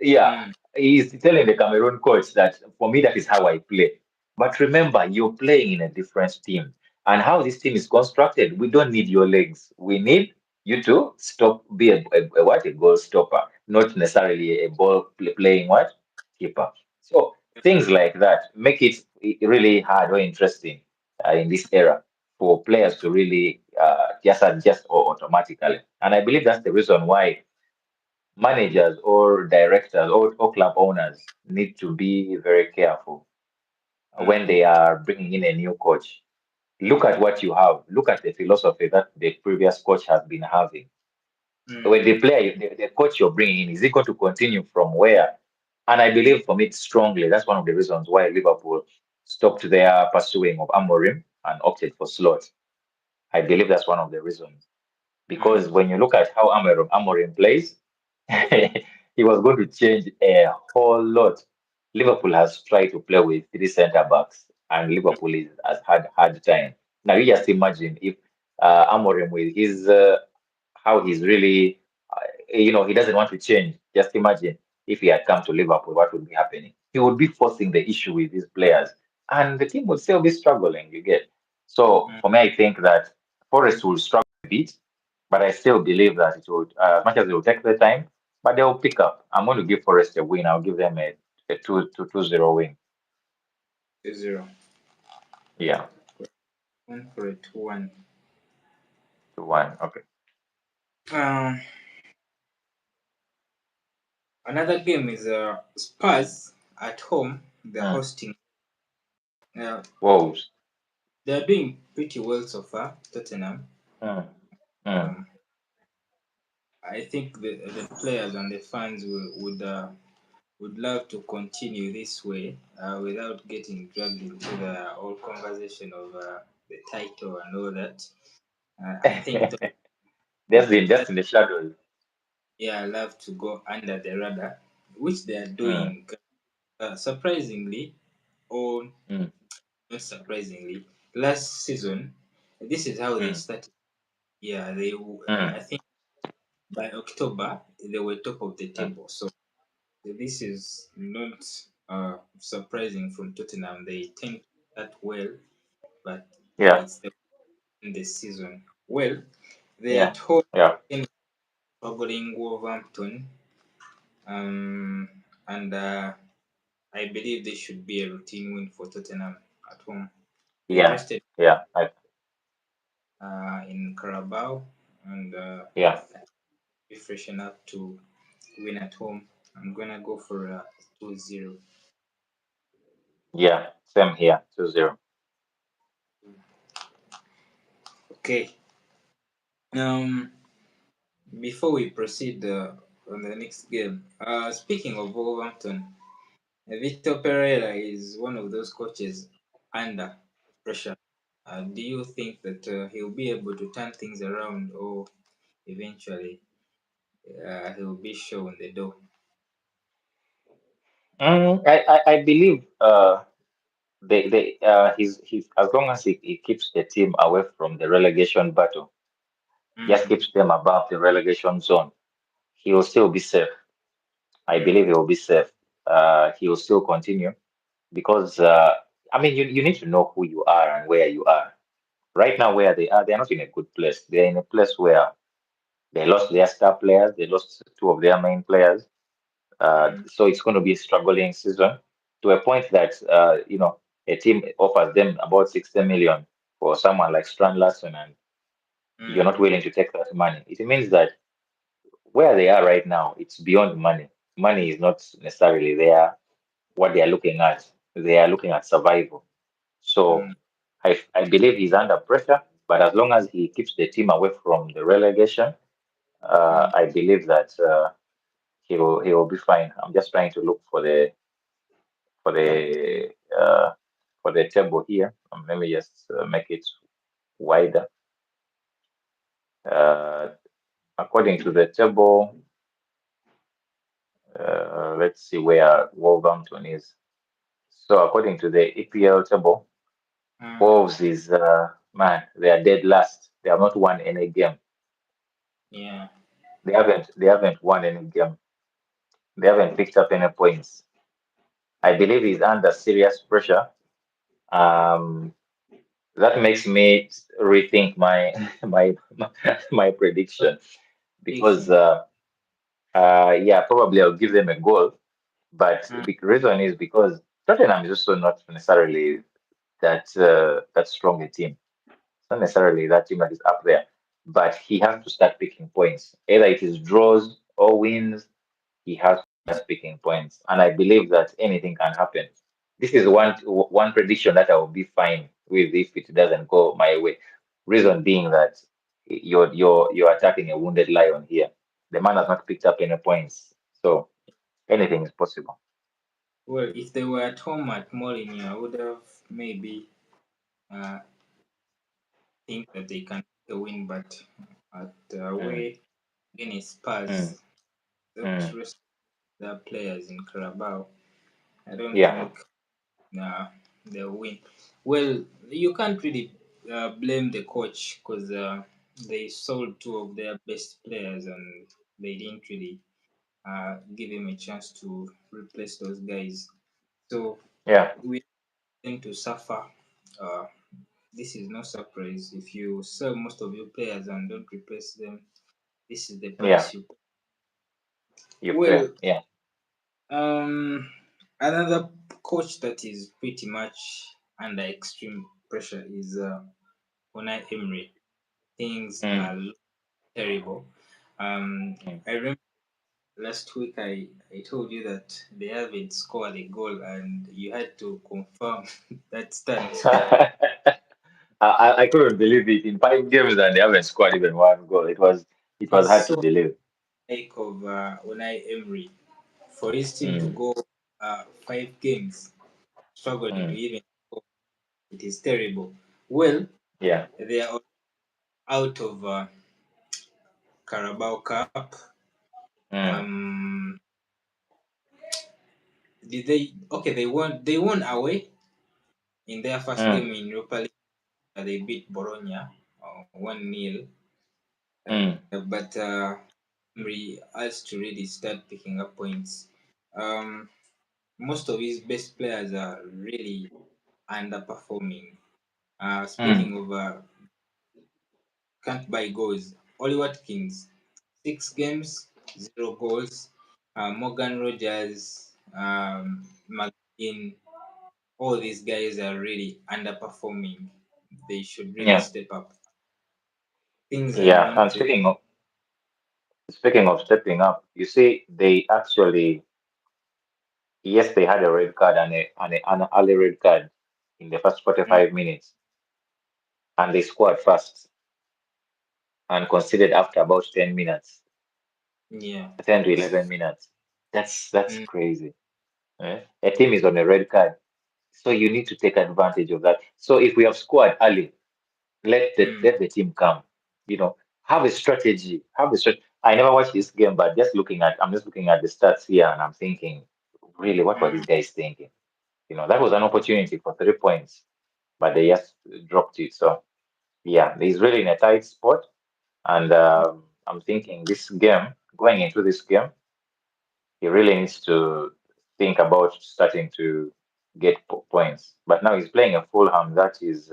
S2: yeah,
S1: Mm.
S2: he's telling the Cameroon coach that for me, that is how I play. But remember, you're playing in a different team. And how this team is constructed, we don't need your legs. We need you to stop, be a goal stopper, not necessarily a playing what? Keeper. So things like that make it really hard or interesting in this era for players to really just adjust automatically. And I believe that's the reason why managers or directors or club owners need to be very careful when
S1: Mm.
S2: they are bringing in a new coach. look at what you have. Look at the philosophy that the previous coach has been having. When
S1: Mm,
S2: the player, the coach you're bringing in, is he going to continue from where? And I believe for me strongly, that's one of the reasons why Liverpool stopped their pursuing of Amorim and opted for Slot. I believe that's one of the reasons. Because
S1: mm,
S2: when you look at how Amorim plays, he was going to change a whole lot. Liverpool has tried to play with three centre backs, and has had hard time. Now you just imagine if Amorim with his how he's really, he doesn't want to change. Just imagine if he had come to Liverpool, what would be happening? He would be forcing the issue with his players, and the team would still be struggling. You get. So
S1: mm.
S2: for me, I think that Forest will struggle a bit, but I still believe that it will, as much as it will take the time, but they'll pick up. I'm going to give Forest a win. I'll give them a 2-0 win.
S1: 2-0.
S2: Yeah,
S1: One for a 2-1.
S2: 2-1. Okay.
S1: Um, Another game is Spurs at home. They're
S2: Mm.
S1: hosting. Uh,
S2: Wolves.
S1: they're doing pretty well so far. Tottenham.
S2: Mm. Mm.
S1: Um, I think the players and the fans would love to continue this way without getting dragged into the whole conversation of the title and all that. I think
S2: Just
S1: the
S2: in,
S1: players,
S2: just in the shadows.
S1: yeah, love to go under the radar, which they are
S2: Mm.
S1: doing surprisingly, or
S2: Mm.
S1: not surprisingly. Last season, this is how they
S2: Mm.
S1: started. Yeah, they.
S2: Mm.
S1: I think by October they were top of the
S2: Mm.
S1: table. So this is not surprising from Tottenham. They tend to start well, but
S2: Yeah.
S1: it's the season. Well, they
S2: Yeah.
S1: at home
S2: Yeah.
S1: in struggling Wolverhampton, and I believe this should be a routine win for Tottenham at home. They
S2: Yeah.
S1: rested
S2: Yeah.
S1: in Carabao and
S2: Yeah.
S1: be freshen up to win at home. I'm gonna go for a 2-0.
S2: Yeah. Same here. 2-0.
S1: Okay. Um, Before we proceed on the next game, speaking of Wolverhampton, Victor Pereira is one of those coaches under pressure. Do you think that he'll be able to turn things around, or eventually he'll be shown the door?
S2: I believe he's as long as he keeps the team away from the relegation battle, just
S1: Mm,
S2: keeps them above the relegation zone, he will still be safe. I believe
S1: mm,
S2: he will be safe. He will still continue because I mean you need to know who you are and where you are. Right now, where they are not in a good place. They're in a place where they lost their star players, they lost two of their main players.
S1: mm,
S2: So it's going to be a struggling season to a point that a team offers them about 60 million for someone like Strand Larson, and you're not
S1: mm,
S2: willing to take that money. It means that where they are right now, it's beyond money. Money is not necessarily there what they are looking at. They are looking at survival. So
S1: mm,
S2: I believe he's under pressure, but as long as he keeps the team away from the relegation,
S1: mm.
S2: I believe that he will be fine. I'm just trying to look for the uh, for the table here. Let me just make it wider. Uh, According to the table, let's see where Wolverhampton is. So according to the EPL table,
S1: Mm,
S2: Wolves is man, they are dead last. They have not won any game.
S1: yeah.
S2: They haven't won any game. They haven't picked up any points. I believe he's under serious pressure. Um, that makes me rethink my my prediction because
S1: Prediction.
S2: yeah, probably I'll give them a goal. But
S1: Mm,
S2: the reason is because Tottenham is also not necessarily that strong a team. It's not necessarily that team that is up there. But he has to start picking points. Either it is draws or wins, he has to start picking points. And I believe that anything can happen. This is one prediction that I will be fine with if it doesn't go my way. Reason being that you're attacking a wounded lion here. The man has not picked up any points, so anything is possible.
S1: Well, if they were at home at Mourinho, I would have maybe uh, think that they can get a win, but at
S2: Mm,
S1: away against
S2: mm,
S1: Spurs, that
S2: mm.
S1: rest the players in Carabao, I don't
S2: Yeah,
S1: think they'll win. Well, you can't really blame the coach because they sold two of their best players and they didn't really give him a chance to replace those guys. So
S2: yeah,
S1: we tend to suffer. Uh, this is no surprise. If you sell most of your players and don't replace them, this is the
S2: yeah.
S1: price you pay.
S2: You pay.
S1: Well,
S2: Yeah.
S1: um, another coach that is pretty much under extreme pressure is Unai Emery. Things
S2: Mm,
S1: are terrible.
S2: mm.
S1: I remember last week I told you that they haven't scored a goal and you had to confirm that stat.
S2: I couldn't believe it. In 5 games and they haven't scored even one goal. It was
S1: It's
S2: hard to
S1: so
S2: believe.
S1: like of Unai Emery for his team to
S2: Mm,
S1: go 5 games struggling to
S2: mm.
S1: even score. It is terrible. Well,
S2: Yeah.
S1: they are out of Carabao Cup.
S2: Mm,
S1: Um, did they? Okay, they won away in their first
S2: mm,
S1: game in Europa League. They beat Bologna 1-0.
S2: mm,
S1: But Emery has to really start picking up points. Um, most of his best players are really underperforming.
S2: mm.
S1: Speaking of can't buy goals, Oli Watkins, 6 games, 0 goals. Morgan Rogers, McGinn, all these guys are really underperforming. They should really
S2: Yeah.
S1: step up. Things are
S2: Yeah.
S1: not
S2: And
S1: really
S2: speaking of stepping up, you see, they actually, yes, they had a red card and an early red card in the first
S1: mm,
S2: 45 minutes, and they scored fast and conceded after about 10 minutes,
S1: yeah.
S2: 10 to 11 minutes. That's
S1: Mm,
S2: crazy. Eh? A team is on a red card. So you need to take advantage of that. So if we have scored early,
S1: mm,
S2: let the team come. You know, have a strategy. Have a strategy. I never watched this game, but I'm just looking at the stats here, and I'm thinking, really, what were
S1: mm.
S2: these guys thinking? That was an opportunity for 3 points, but they just dropped it. So yeah, he's really in a tight spot, and I'm thinking going into this game, he really needs to think about starting to get points. But now he's playing a Fulham that is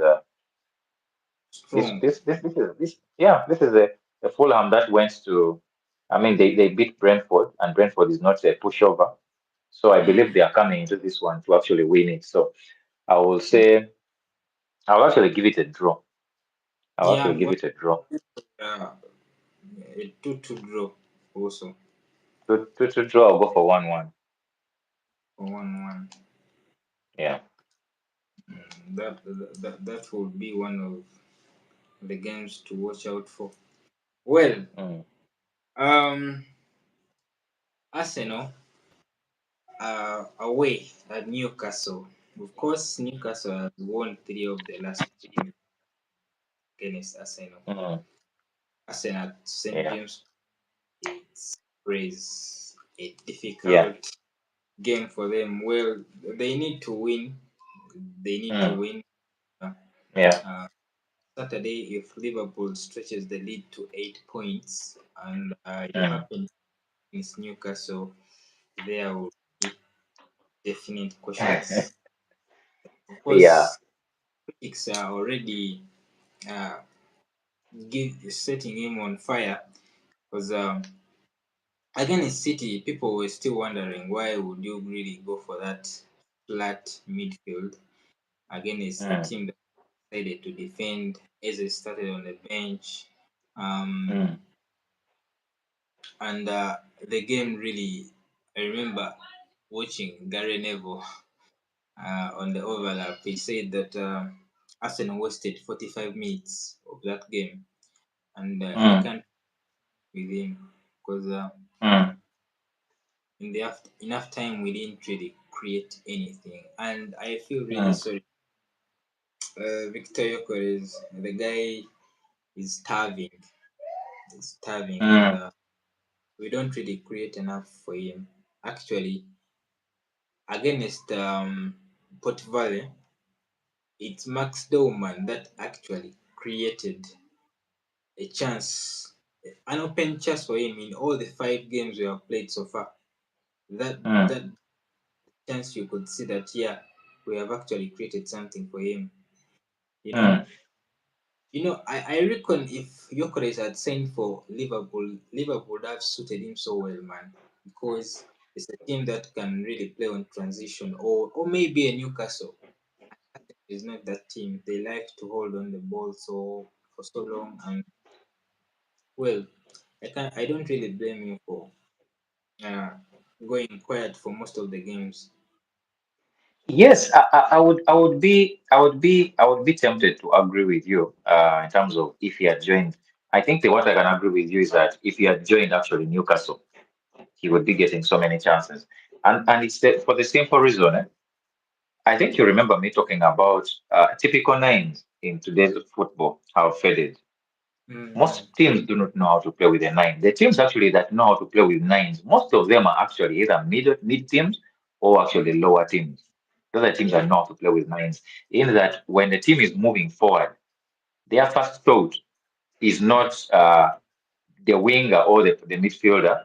S1: Strong.
S2: this is a Fulham that went to. I mean, they beat Brentford, and Brentford is not a pushover. So I believe
S1: Mm.
S2: they are coming into this one to actually win it. So I will say I'll actually give it a draw. I'll actually
S1: Yeah,
S2: give it a draw.
S1: uh, a 2-2 draw also
S2: To draw, I'll go for 1-1.
S1: for 1-1.
S2: Yeah.
S1: That would be one of the games to watch out for. Well,
S2: Mm,
S1: um, Arsenal away at Newcastle. Of course, Newcastle has won 3 of the last games against Arsenal.
S2: mm,
S1: Arsenal at St
S2: yeah.
S1: James, it's always a
S2: Yeah.
S1: difficult game for them. Well, they need to win. They need to
S2: Mm,
S1: win. Uh,
S2: yeah.
S1: uh, Saturday, if Liverpool stretches the lead to 8 points and you
S2: Mm,
S1: happen against Newcastle, there will be definite questions. Of
S2: yeah.
S1: course, critics are already uh, setting him on fire because against City, people were still wondering why would you really go for that flat midfield against a
S2: Mm,
S1: team that decided to defend as it started on the bench. Um,
S2: mm,
S1: and the game really, I remember watching Gary Neville on the overlap. He said that Arsenal wasted 45 minutes of that game, and I
S2: mm,
S1: can't with him because
S2: mm,
S1: enough time we didn't really create anything, and I feel really
S2: mm,
S1: sorry. Victor Yokores, the guy is starving, and
S2: mm,
S1: we don't really create enough for him. Actually, against Port Vale, it's Max Dowman that actually created a chance, an open chance for him in all the 5 games we have played so far.
S2: mm,
S1: That chance you could see that yeah, we have actually created something for him. You know,
S2: mm.
S1: I reckon if Gyökeres had signed for Liverpool, Liverpool would have suited him so well, man, because it's a team that can really play on transition, or maybe a Newcastle. It's not that team. They like to hold on the ball for so long, and well, I don't really blame you for uh, going quiet for most of the games.
S2: Yes, I would be tempted to agree with you in terms of if he had joined. I think the what I can agree with you is that if he had joined actually Newcastle, he would be getting so many chances. And it's for the simple reason. I think you remember me talking about typical nines in today's football have faded.
S1: Mm,
S2: Most teams do not know how to play with a nine. The teams actually that know how to play with nines, most of them are actually either mid teams or actually
S1: mm,
S2: lower teams. Those are teams that
S1: yeah.
S2: know how to play with nines. In that, when the team is moving forward, their first thought is not the winger or the midfielder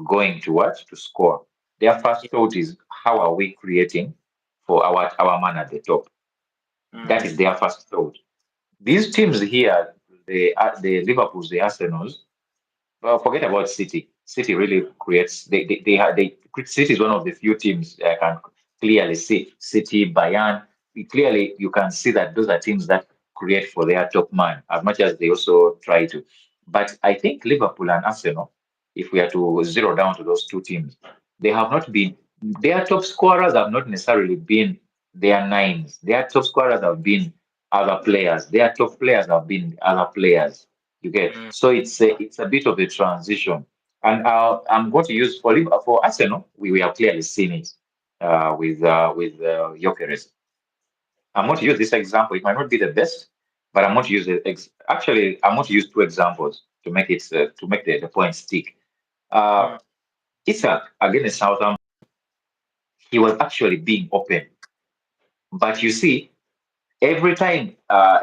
S2: going to what to score. Their first
S1: Yeah.
S2: thought is how are we creating for our man at the top. That is
S1: Mm,
S2: their first thought. These teams here, the Liverpools, the Arsenals, well, forget about City. City really creates. They have they. City is one of the few teams I can clearly see. City, Bayern. Clearly, you can see that those are teams that create for their top man as much as they also try to. But I think Liverpool and Arsenal, if we are to zero down to those two teams, they have not been. Their top scorers have not necessarily been their nines. Their top scorers have been other players. Their top players have been other players. You get
S1: mm,
S2: so it's a bit of a transition, and I'm going to use for Arsenal. We have clearly seen it with Gyökeres. I'm going to use this example. It might not be the best, but I'm going to use it. Actually, I'm going to use two examples to make it to make the point stick. Uh,
S1: mm,
S2: Isak against Southampton, he was actually being open, but you see, every time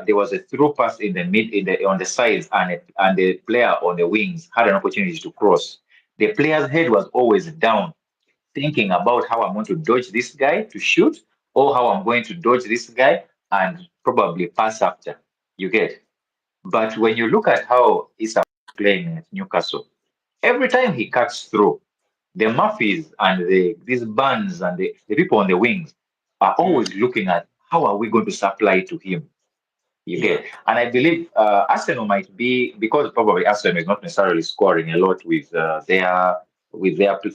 S2: there was a through pass in the mid in the on the sides and the player on the wings had an opportunity to cross, the player's head was always down, thinking about how I'm going to dodge this guy to shoot, or how I'm going to dodge this guy and probably pass after. You get. But when you look at how Issa playing at Newcastle, every time he cuts through, the Murphys and these bands and the people on the wings are
S1: mm,
S2: always looking at how are we going to supply to him. You
S1: yeah.
S2: get, and I believe Arsenal might be because probably Arsenal is not necessarily scoring a lot with their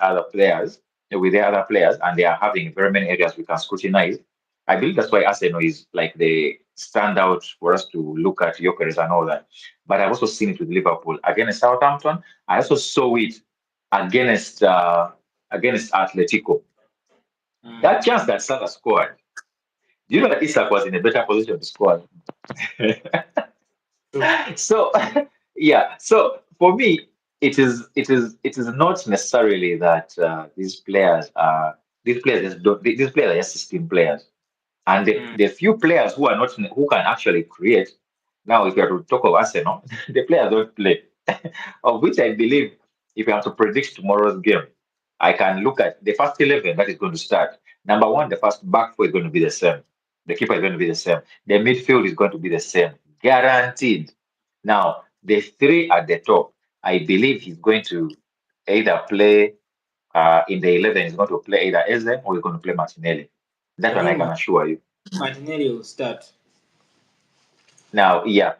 S2: other players, with their other players, and they are having very many areas we can scrutinize. I believe that's why Arsenal is like the standout for us to look at Gyökeres and all that. But I've also seen it with Liverpool against Southampton. I also saw it against against Atletico. That
S1: Mm,
S2: chance that Salah scored. Do you know that Isak was in a better position to score?
S1: true.
S2: So yeah, so for me it is not necessarily that these players just don't these players are just system players, and
S1: Mm,
S2: the few players who are not who can actually create. Now if you are to talk of Arsenal, the players don't play, of which I believe if you have to predict tomorrow's game, I can look at the first 11 that is going to start. Number one, the first back four is going to be the same. The keeper is going to be the same. The midfield is going to be the same. Guaranteed. Now, the three at the top, I believe he's going to either play in the 11, he's going to play either Eze or he's going to play Martinelli. That
S1: I
S2: one I
S1: think
S2: can assure you.
S1: Martinelli will start.
S2: Now, yeah,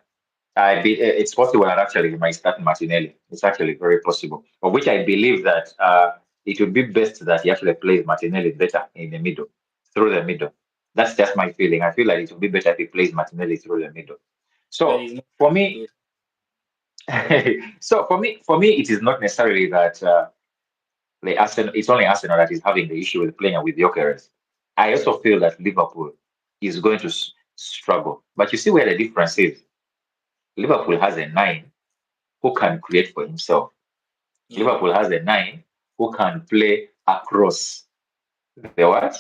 S2: it's possible that actually he might start Martinelli. It's actually very possible. Of which I believe that it would be best that he actually plays Martinelli better in the middle, through the middle. That's just my feeling. I feel like it would be better if he plays Martinelli through the middle.
S1: Well,
S2: So
S1: he's not
S2: for
S1: do
S2: me,
S1: it. Mhm.
S2: so for me, it is not necessarily that the Arsenal. It's only Arsenal that is having the issue with playing with Gyökeres. I also feel that Liverpool is going to struggle. But you see where the difference is. Liverpool has a nine who can create for himself.
S1: Yeah,
S2: Liverpool has a nine who can play across the what?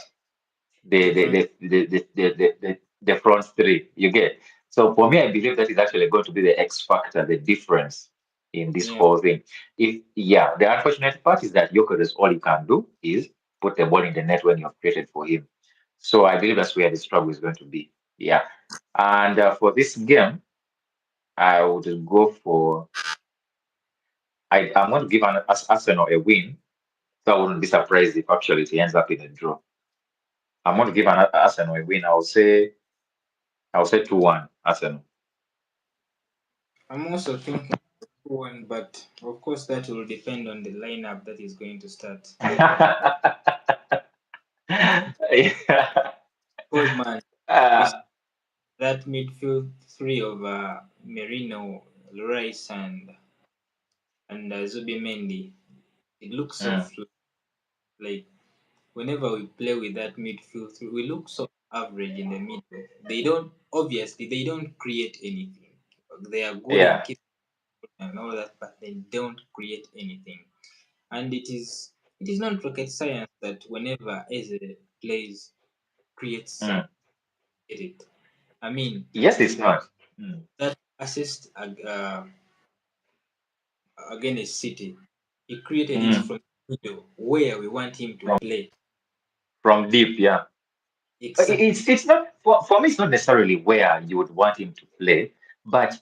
S2: The
S1: the
S2: the
S1: front.
S2: the the the, the front three. You get. So for me, I believe that is actually going to be the X factor, the difference in this
S1: Yeah,
S2: whole thing. If yeah, the unfortunate part is that Jokeris all he can do is put the ball in the net when you have created for him. So I believe that's where the struggle is going to be. Yeah, and for this game, I would go for. I'm going to give Arsenal a win. So I wouldn't be surprised if actually it ends up in a draw. I'm going to give an Arsenal a win. I'll say 2-1 Arsenal.
S1: I'm also thinking one, but of course that will depend on the lineup that is going to start.
S2: Yeah.
S1: Because man, you see
S2: Uh,
S1: that midfield three of Merino, Rice, and Zubimendi, it looks so
S2: mm,
S1: like whenever we play with that midfield three, we look so average in the middle. They don't create anything. They are good in
S2: yeah.
S1: keeping and all that, but they don't create anything. And it is not rocket science that whenever Eze plays, creates some
S2: Mm.
S1: it. I mean,
S2: Yes, it's not. Mm,
S1: that assist against City, he created it
S2: mm.
S1: from the middle where we want him to
S2: From
S1: play.
S2: from deep, yeah.
S1: Exactly.
S2: It's not for me. It's not necessarily where you would want him to play, but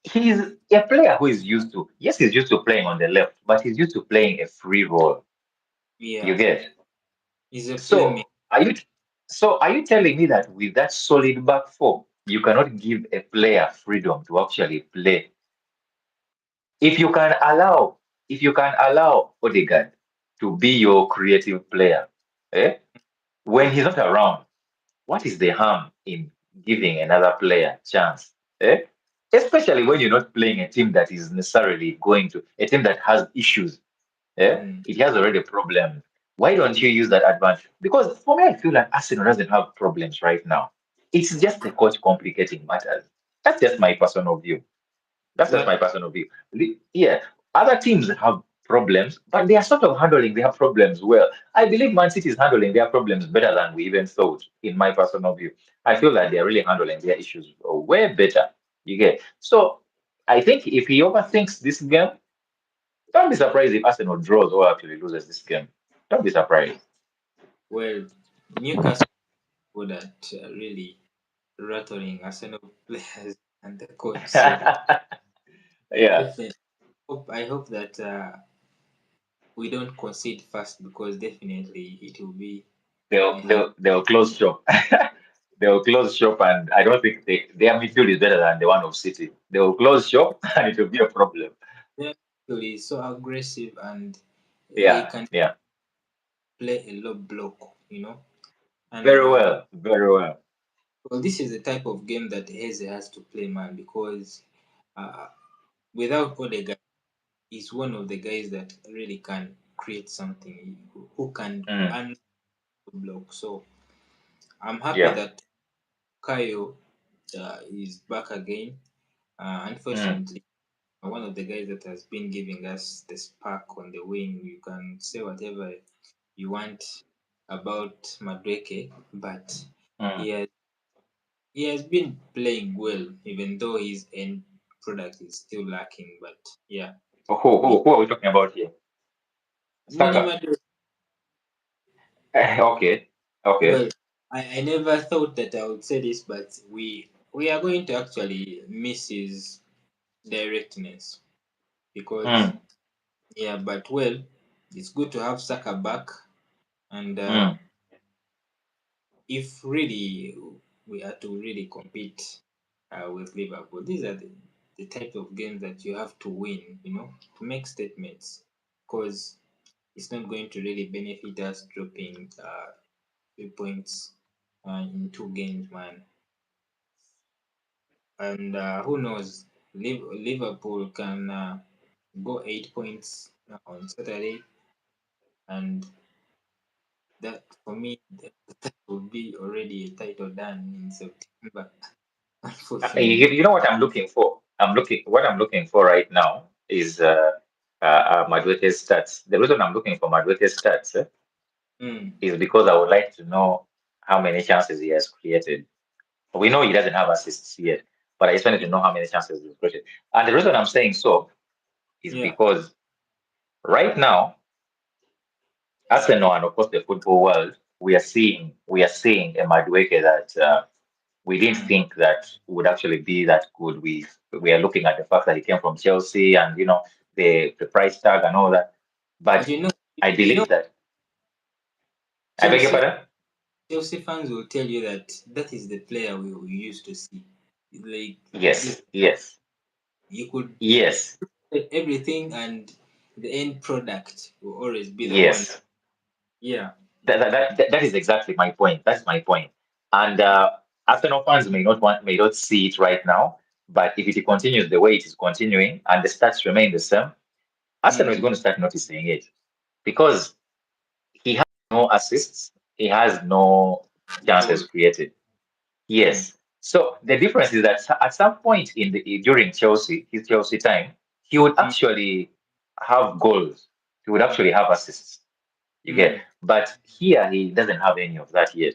S2: he's a player who is used to. Yes, he's used to playing on the left, but he's used to playing a free role. You
S1: Yeah,
S2: get.
S1: he's a playmaker.
S2: So are you telling me that with that solid back four, you cannot give a player freedom to actually play? If you can allow, if you can allow Odegaard to be your creative player, eh? When he's not around, what is the harm in giving another player chance? Eh? Especially when you're not playing a team that is necessarily going to a team that has issues. Yeah,
S1: Mm.
S2: it has already problems. Why don't you use that advantage? Because for me, I feel like Arsenal doesn't have problems right now. It's just the coach complicating matters. That's just my personal view. That's just my
S1: Exactly.
S2: personal view. Yeah, other teams have problems, but they are sort of handling their problems well. I believe Man City is handling their problems better than we even thought, in my personal view. I feel like they're really handling their issues way better. You get so. I think if he overthinks this game, don't be surprised if Arsenal draws or actually loses this game. Don't be surprised.
S1: Well, Newcastle good at really rattling Arsenal players and the coach. So
S2: Yeah,
S1: definitely, I hope that we don't concede fast because definitely it will be
S2: they'll
S1: a hard.
S2: they'll they'll close shop. They'll close shop, and I don't think their midfield is better than the one of City. They will close shop, and it will be a problem.
S1: They're actually so aggressive and they
S2: Yeah,
S1: can
S2: yeah,
S1: play a low block, And
S2: very well, very well.
S1: well, this is the type of game that Heze has to play, man, because uh, without Odegaard, he's one of the guys that really can create something, who can
S2: Mm,
S1: block. So I'm happy
S2: yeah,
S1: that Kayo is back again.
S2: mm,
S1: Unfortunately, one of the guys that has been giving us the spark on the wing. You can say whatever you want about Madueke, but
S2: mm.
S1: he has he has been playing well, even though his end product is still lacking. But yeah,
S2: Who are we talking about here?
S1: Mini
S2: Saka.
S1: Madueke.
S2: Okay, okay.
S1: Well, I never thought that I would say this, but we are going to actually miss his directness because
S2: Mm,
S1: yeah, but well, it's good to have Saka back. And
S2: mm.
S1: if really we are to really compete with Liverpool, these are the type of games that you have to win, to make statements, because it's not going to really benefit us dropping 3 points in 2 games, man. And who knows? Liverpool can go 8 points on Saturday, and that for me that would be already a title done in September.
S2: You,
S1: Unfortunately,
S2: you know what I'm looking for? What I'm looking for right now is Madueke's stats. The reason I'm looking for Madueke's stats
S1: mm,
S2: is because I would like to know how many chances he has created. We know he doesn't have assists yet, but I just wanted
S1: yeah,
S2: to know how many chances he's created. And the reason I'm saying so is
S1: yeah,
S2: because right now, Arsenal and of course the football world, we are seeing a Madueke that we didn't
S1: mm.
S2: think that would actually be that good. We are looking at the fact that he came from Chelsea and the price tag and all that.
S1: But
S2: But I
S1: you know,
S2: believe that I beg your
S1: Chelsea
S2: pardon?
S1: Chelsea fans will tell you that that is the player we used to see. Like this,
S2: Yes, yes,
S1: you could
S2: yes,
S1: everything, and the end product will always be the one.
S2: yes.
S1: Yeah.
S2: That is exactly my point. That's my point. And Arsenal fans may not see it right now, but if it continues the way it is continuing and the stats remain the same, Arsenal is
S1: Mm.
S2: going to start noticing it because he has no assists, he has no
S1: Goal.
S2: chances created.
S1: Mm.
S2: Yes. So the difference is that at some point during his Chelsea time, he would
S1: Mm.
S2: actually have goals. He would actually have assists. You get,
S1: Mm.
S2: but here he doesn't have any of that yet.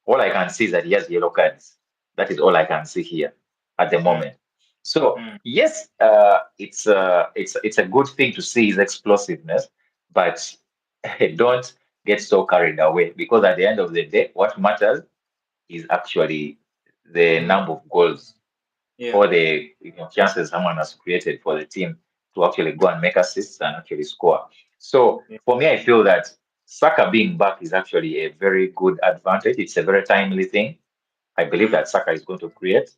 S2: All I can see is that he has yellow cards. That is all I can see here at the
S1: Mm.
S2: moment. So
S1: Mm.
S2: yes, it's a good thing to see his explosiveness, but don't get so carried away because at the end of the day, what matters is actually the
S1: Mm.
S2: number of goals
S1: Yeah.
S2: or the chances someone has created for the team to actually go and make assists and actually score. So
S1: Yeah.
S2: for me, I feel that Saka being back is actually a very good advantage. It's a very timely thing. I believe
S1: Mm.
S2: that Saka is going to create.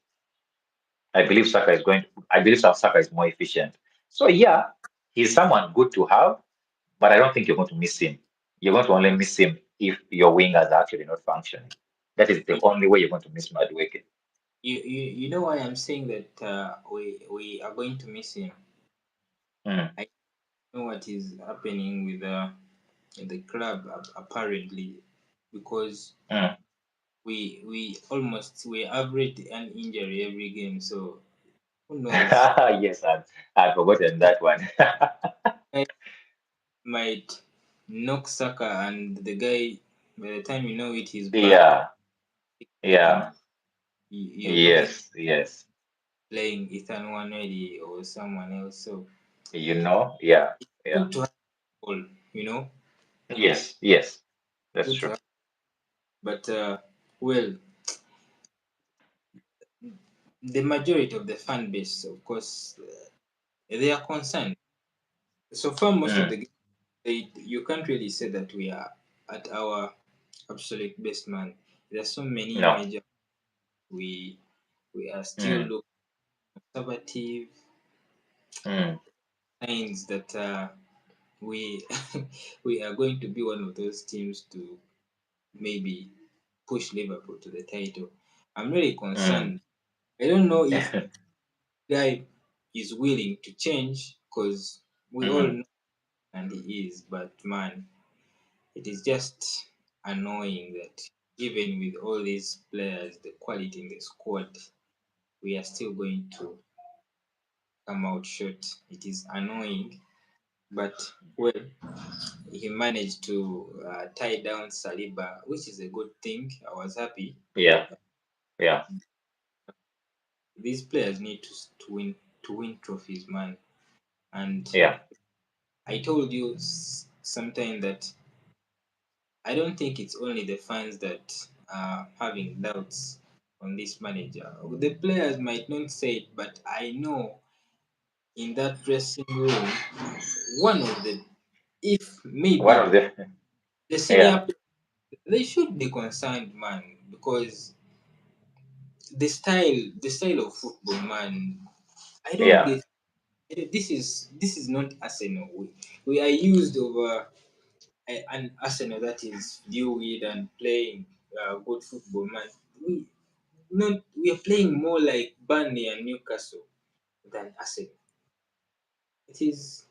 S2: I believe Saka is more efficient. So yeah, he's someone good to have, but I don't think you're going to miss him. You're going to only miss him if your wingers are actually not functioning. That is the
S1: You,
S2: only way you're going to miss Madueke.
S1: you know why I'm saying that we are going to miss him.
S2: Mm,
S1: I know what is happening with the club apparently, because
S2: mm.
S1: we average an injury every game. So who knows?
S2: Yes, I've forgotten that one.
S1: I might knock Saka, and the guy, by the time you know it, he's back,
S2: Yeah,
S1: and
S2: yeah,
S1: you're looking
S2: yes, yes.
S1: playing Ethan Wanweri or someone else. So
S2: Yeah, yeah,
S1: good to have all, you know,
S2: yes, yes. That's
S1: good to
S2: true.
S1: have. But well, the majority of the fan base, of course, they are concerned. So far, most of
S2: Mm,
S1: the you can't really say that we are at our absolute best, man. There are so many
S2: no.
S1: major. We we are still
S2: Mm,
S1: look conservative,
S2: mm,
S1: signs that we we are going to be one of those teams to maybe push Liverpool to the title. I'm really
S2: mm.
S1: concerned. I don't know if guy is willing to change, because we all
S2: Mm,
S1: know and he is, but man, it is just annoying that even with all these players, the quality in the squad, we are still going to come out short. It is annoying, but well, he managed to tie down Saliba, which is a good thing. I was happy.
S2: yeah, yeah,
S1: These players need to win trophies, man. And
S2: yeah.
S1: I told you sometime that I don't think it's only the fans that are having doubts on this manager. The players might not say it, but I know in that dressing room, one of the, if
S2: One
S1: maybe
S2: of the,
S1: the
S2: yeah,
S1: senior, they should be concerned, man, because the style of football, man. I don't
S2: yeah,
S1: get. This is not Arsenal. We are used over an Arsenal that is fluid and playing. good football, man. We we are playing more like Burnley and Newcastle than Arsenal. It is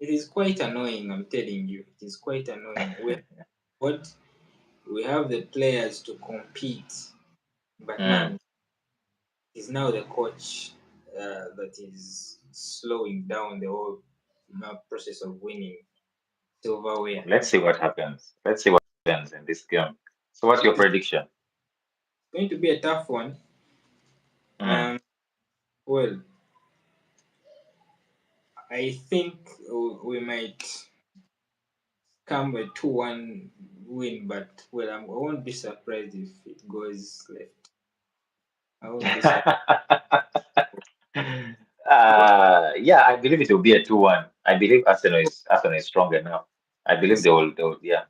S1: it is quite annoying. I'm telling you, it is quite annoying. What we have the players to compete, but
S2: Mm.
S1: man, it's now the coach that is slowing down the whole process of winning silverware.
S2: Let's see what happens. Let's see what happens in this game. So, what's your
S1: It's
S2: prediction?
S1: going to be a tough one.
S2: Mm.
S1: Um, well, I think we might come a 2-1 win, but well, I won't be surprised if it goes left. I won't be surprised.
S2: Yeah, I believe it will be a 2-1. I believe Arsenal is stronger now. I
S1: For
S2: believe they will, yeah.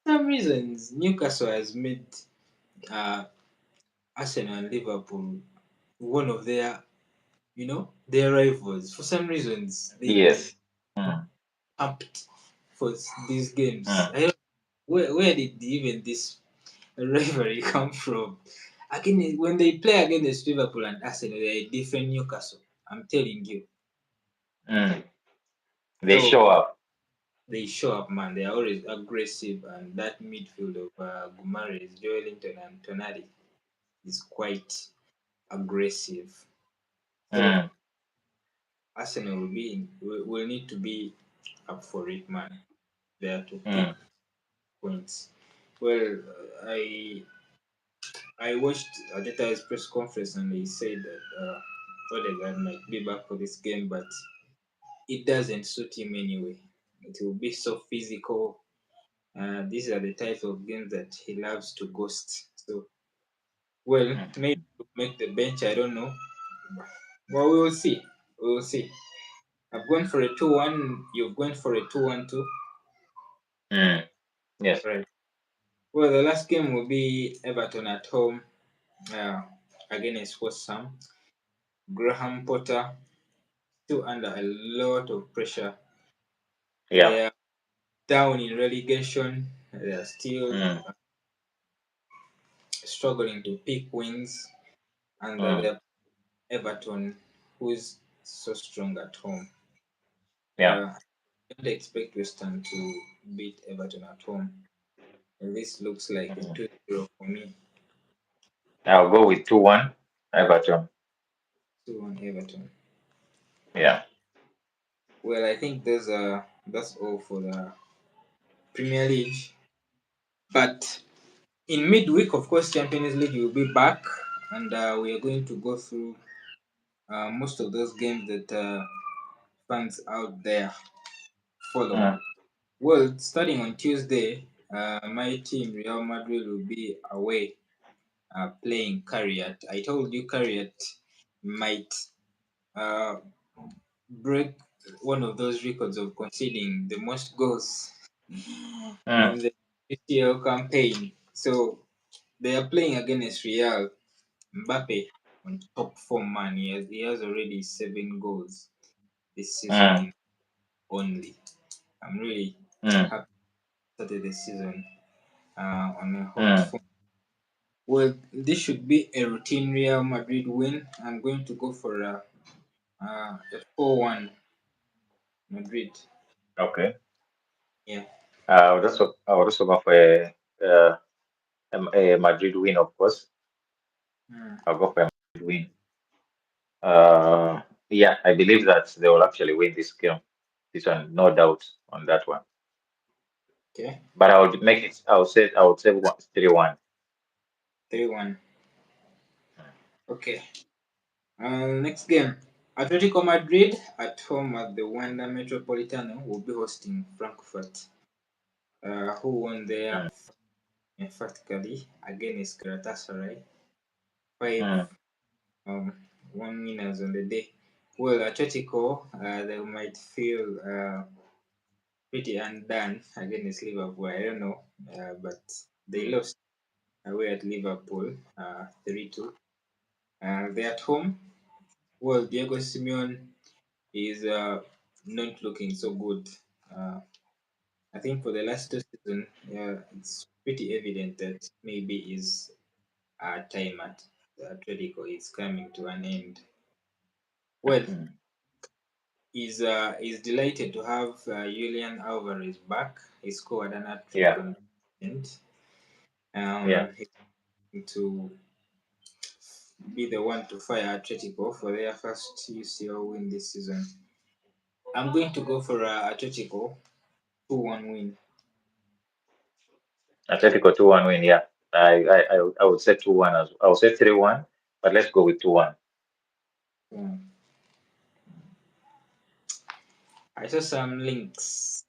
S1: some reasons, Newcastle has made uh, Arsenal and Liverpool one of their rivals. For some reasons, they
S2: Yes. Mm,
S1: pumped for these games.
S2: mm,
S1: I don't, where did even this rivalry come from? Again, when they play against Liverpool and Arsenal, they're a different Newcastle. I'm telling you.
S2: mm. They
S1: So
S2: show up.
S1: they show up, man. They are always aggressive, and that midfield of Gumares, Joelinton, and Tonali is quite aggressive. So
S2: Mm,
S1: Arsenal will need to be up for it, man. There to pick
S2: mm,
S1: points. Well, I watched Arteta's press conference and he said that Odegaard might be back for this game, but it doesn't suit him anyway. It will be so physical. These are the type of games that he loves to ghost. So, well,
S2: mm,
S1: maybe to make the bench. I don't know. Well, we will see. We will see. I've gone for a 2-1. You've gone for a 2-1 too.
S2: mm. Yes.
S1: Right. Well, the last game will be Everton at home uh, against West Ham. Graham Potter still under a lot of pressure.
S2: Yeah.
S1: They are down in relegation. They are still
S2: Mm,
S1: struggling to pick wins, and
S2: mm.
S1: they're Everton, who's so strong at home.
S2: Yeah.
S1: I don't expect West Ham to beat Everton at home. This looks like a
S2: Mm.
S1: 2-0 for me.
S2: I'll go with 2-1 Everton.
S1: 2-1 Everton.
S2: Yeah.
S1: Well, I think that's all for the Premier League. But in midweek, of course, Champions League will be back, and we are going to go through most of those games that fans out there follow.
S2: Mm,
S1: Well, starting on Tuesday, my team Real Madrid will be away playing Carriot. I told you Carriot might uh, break one of those records of conceding the most goals
S2: mm,
S1: in the UCL campaign. So they are playing against Real. Mbappe on top form, man. He has already 7 goals this season
S2: mm,
S1: in only. I'm really
S2: mm,
S1: happy started the season on a hot
S2: mm.
S1: form. Well, this should be a routine Real Madrid win. I'm going to go for a 4-1 Madrid.
S2: Okay.
S1: Yeah.
S2: I would also go for a Madrid win, of course.
S1: Mm,
S2: I'll go for a Madrid win. Yeah, I believe that they will actually win this game. This one, no doubt on that one.
S1: okay.
S2: But I would say 3-1.
S1: 3-1. Okay. Next game. Atletico Madrid at home at the Wanda Metropolitano will be hosting Frankfurt, who won their
S2: Mm,
S1: emphatically against Galatasaray. Five
S2: mm,
S1: um, one winners on the day. Well, Atletico, they might feel pretty undone against Liverpool. I don't know, but they
S2: mm,
S1: lost away at Liverpool 3-2. They're at home. Well, Diego Simeone is not looking so good. Uh, I think for the last 2 seasons, yeah, it's pretty evident that maybe his time at Atletico is coming to an end. Well,
S2: Mm.
S1: he's delighted to have Julian Alvarez back. He scored an hat-trick
S2: Yeah,
S1: on the end.
S2: yeah.
S1: He's to be the one to fire Atletico for their first UCL win this season. I'm going to go for Atletico 2-1 win.
S2: Atletico 2-1 win. Yeah, I would say 2-1 as I would say 3-1, but let's go with 2-1.
S1: Hmm. I saw some links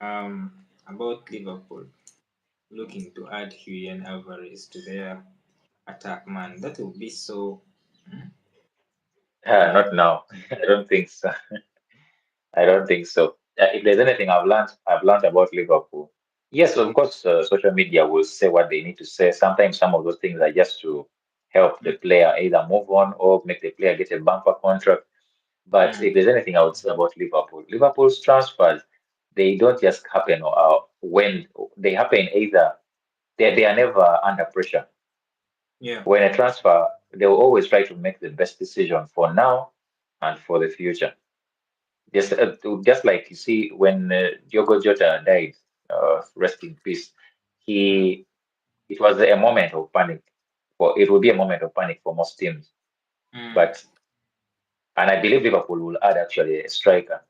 S1: about Liverpool looking to add Julian Alvarez to their attack. Man, that would be so. Hmm, uh,
S2: Not now. I don't think so. I don't think so. If there's anything I've learned about Liverpool. Yes, of course, social media will say what they need to say. Sometimes some of those things are just to help the player either move on or make the player get a bumper contract. But
S1: mm,
S2: if there's anything I would say about Liverpool, Liverpool's transfers, they don't just happen when they happen either they are never under pressure.
S1: yeah.
S2: When a transfer, they will always try to make the best decision for now and for the future. Just like you see when Diogo Jota died, rest in peace.
S1: Mm,
S2: He it was a moment of panic. For it will be a moment of panic for most teams.
S1: mm,
S2: But and I believe Liverpool will add actually a striker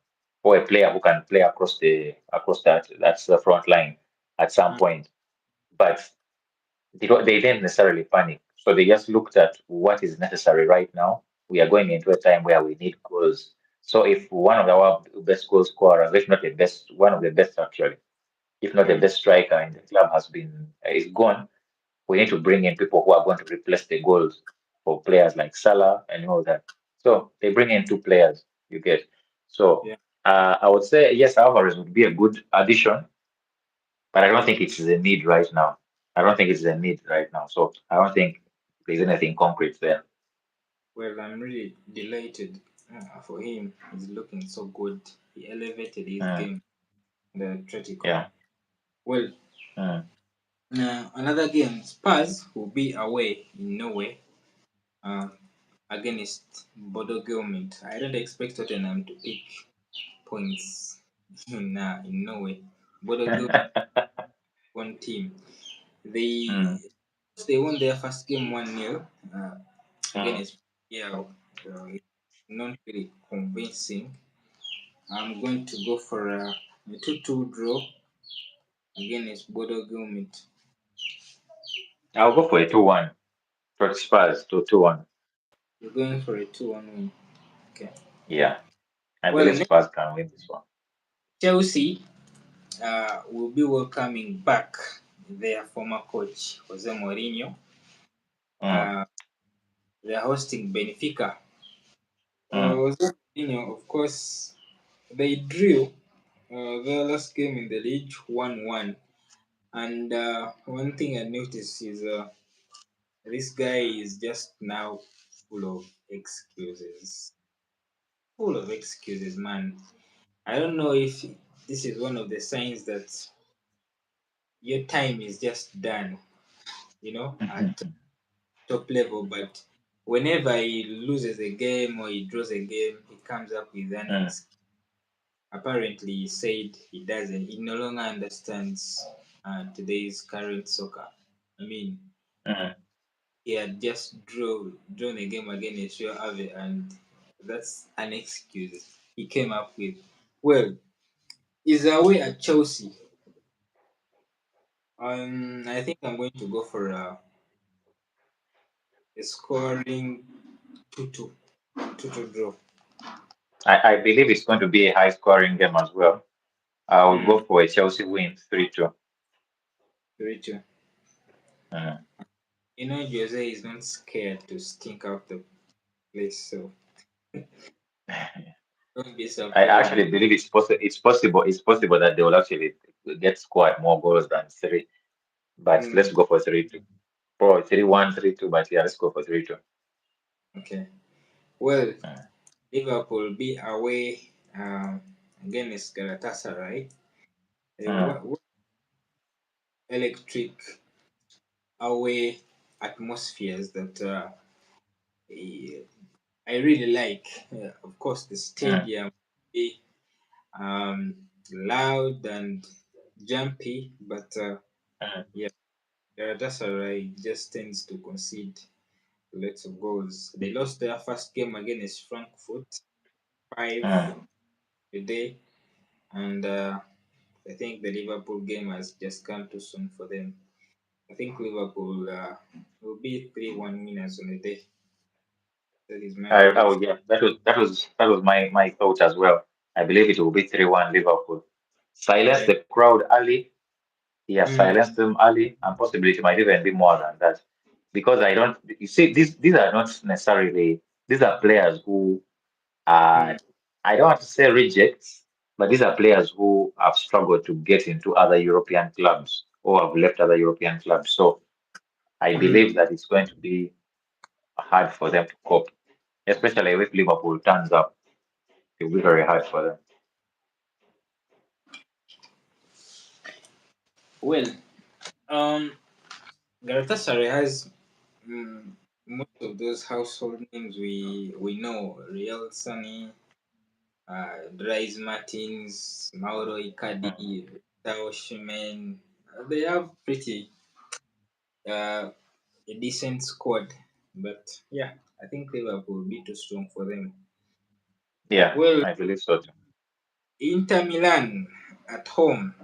S2: or a player who can play across that's the front line at some
S1: mm,
S2: point. But they didn't necessarily panic. So they just looked at what is necessary right now. We are going into a time where we need goals. So if one of our best goal scorers, if not the best, one of the best actually, if not the
S1: mm,
S2: best striker in the club is gone, we need to bring in people who are going to replace the goals for players like Salah and all that. So they bring in two players, you get. So
S1: yeah.
S2: I would say yes, Alvarez would be a good addition, but I don't think it's the need right now. I don't think it's the need right now. So I don't think there's anything concrete there.
S1: Well, I'm really delighted for him. He's looking so good. He elevated his
S2: Mm,
S1: game, the Atletico.
S2: yeah.
S1: Well,
S2: Mm,
S1: another game, Spurs will be away in Norway uh, against Bodo Glimt. I don't expect Tottenham to pick points in Norway. Bodo Glimt one team. They
S2: mm,
S1: they won their first game 1-0
S2: mm.
S1: against PL. It's not really convincing. I'm going to go for a 2-2 draw against Bodo Glimt.
S2: I'll go for a 2-1 for Spurs to 2-1.
S1: You're going for a 2-1 win. Okay.
S2: Yeah. I
S1: Well,
S2: believe
S1: next,
S2: Spurs can win this one.
S1: Chelsea will be welcoming back their former coach, Jose Mourinho.
S2: Mm,
S1: Uh, they're hosting Benfica.
S2: mm.
S1: Jose Mourinho, of course, they drew their last game in the league 1-1. And one thing I noticed is this guy is just now full of excuses. Full of excuses, man. I don't know if this is one of the signs that your time is just done, at top level. But whenever he loses a game or he draws a game, he comes up with an
S2: Mm,
S1: excuse. Apparently, he said he no longer understands today's current soccer. I mean,
S2: mm.
S1: he had just drawn a game against Rio Ave, and that's an excuse he came up with. Well, he's away at Chelsea. I think I'm going to go for a scoring 2-2, 2-2 draw.
S2: I believe it's going to be a high scoring game as well. I will go
S1: Mm,
S2: for a Chelsea win 3-2.
S1: 3-2.
S2: Mm.
S1: Jose is not scared to stink out the place, so don't be
S2: I
S1: surprised.
S2: actually believe it's possible that they will actually get scored more goals than three. But let's
S1: Mm,
S2: go for 3-2. Or 3-1, 3-2, but yeah, let's go for 3-2.
S1: okay. Well,
S2: Mm.
S1: Liverpool be away against Galatasaray.
S2: Mm.
S1: What electric away atmospheres that I really like. Of course, the
S2: mm,
S1: stadium be loud and jumpy, but
S2: mm,
S1: yeah, Galatasaray just tends to concede lots of goals. They lost their first game against Frankfurt, five
S2: mm.
S1: today, and I think the Liverpool game has just come too soon for them. I think Liverpool will be 3-1 winners on the day. That is my
S2: Oh
S1: prediction.
S2: yeah, that was my thought as well. I believe it will be 3-1 Liverpool. Silence
S1: Yeah.
S2: the crowd early. Yeah,
S1: Mm,
S2: silence them early, and possibly it might even be more than that. Because I don't, you see, these are not necessarily, these are players who are,
S1: mm,
S2: I don't want to say rejects, but these are players who have struggled to get into other European clubs or have left other European clubs. So I believe
S1: mm.
S2: that it's going to be hard for them to cope, especially if Liverpool turns up. It will be very hard for them.
S1: Well, um, Galatasaray has mm, most of those household names we know: Real Sunny, Dries Martins, Mauro
S2: Mm.
S1: Icardi, Tao Shimen. They have pretty a decent squad, but yeah, I think Liverpool will be too strong for them.
S2: Yeah,
S1: Well,
S2: I believe so too.
S1: Inter Milan at home.